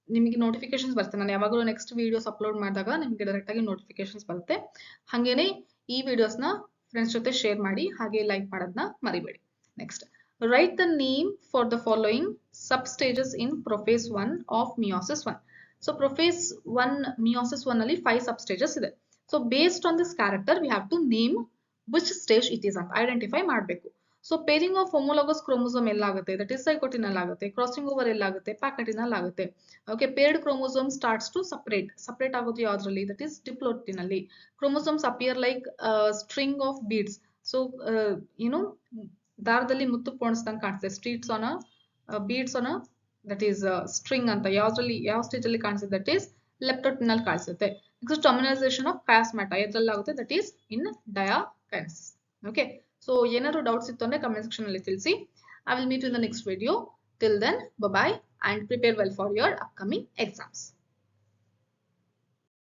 ನಿಮಗೆ ನೋಟಿಫಿಕೇಶನ್ಸ್ ಬರುತ್ತೆ. ನಾನು ಯಾವಾಗಲೂ ನೆಕ್ಸ್ಟ್ ವಿಡಿಯೋಸ್ ಅಪ್ಲೋಡ್ ಮಾಡಿದಾಗ ನಿಮಗೆ ಡೈರೆಕ್ಟ್ ಆಗಿ ನೋಟಿಫಿಕೇಶನ್ಸ್ ಬರುತ್ತೆ. ಹಾಗೇನೆ ಈ ವಿಡಿಯೋಸ್ನ ಫ್ರೆಂಡ್ಸ್ ಜೊತೆ ಶೇರ್ ಮಾಡಿ, ಹಾಗೆ ಲೈಕ್ ಮಾಡೋದನ್ನ ಮರಿಬೇಡಿ. Next, write the name for the following sub stages in prophase 1 of meiosis 1. So prophase 1 meiosis 1 ಅಲ್ಲಿ 5 ಸಬ್ ಸ್ಟೇಜಸ್ ಇದೆ. So based on this character, we have to name which stage it is ಅಂತ identify ಮಾಡಬೇಕು. So pairing of homologous chromosome ಎಲ್ಲಾಗುತ್ತೆ, that is ಸೈಕೋಟಿನಲ್ ಆಗುತ್ತೆ. Crossing over ಎಲ್ಲಾಗುತ್ತೆ, ಪ್ಯಾಕೆಟಿನಲ್ ಆಗುತ್ತೆ. Okay, paired chromosome starts to separate ಆಗೋದು ಯಾವ್ದ್ರಲ್ಲಿ, ದಟ್ ಇಸ್ ಡಿಪ್ಲೋಟಿನಲ್ಲಿ. Chromosomes appear like string of beads. So ಏನು, ದಾರದಲ್ಲಿ ಮುತ್ತು ಪೋಣಿಸ್ದಂಗೆ ಕಾಣಿಸುತ್ತೆ. Streets on beads on that is string ಅಂತ ಯಾವ್ದ್ರಲ್ಲಿ, ಯಾವ ಸ್ಟೇಜ್ ಅಲ್ಲಿ ಕಾಣಿಸುತ್ತೆ, ದಟ್ ಈಸ್ ಲೆಪ್ಟೋಟಿನಲ್ ಕಾಣಿಸುತ್ತೆ. ನೆಕ್ಸ್ಟ್ ಟರ್ಮಿನೈಸೇಷನ್ ಆಫ್ chiasmata ಎದ್ರಲ್ಲಾಗುತ್ತೆ, that is in diakinesis. Okay, so ಏನಾದ್ರು ಡೌಟ್ಸ್ ಇತ್ತು ಅಂದ್ರೆ ಕಮೆಂಟ್ ಸೆಕ್ಷನ್ ಅಲ್ಲಿ ತಿಳಿಸಿ. I will meet you in the next video. Till then, bye bye and prepare well for your upcoming exams.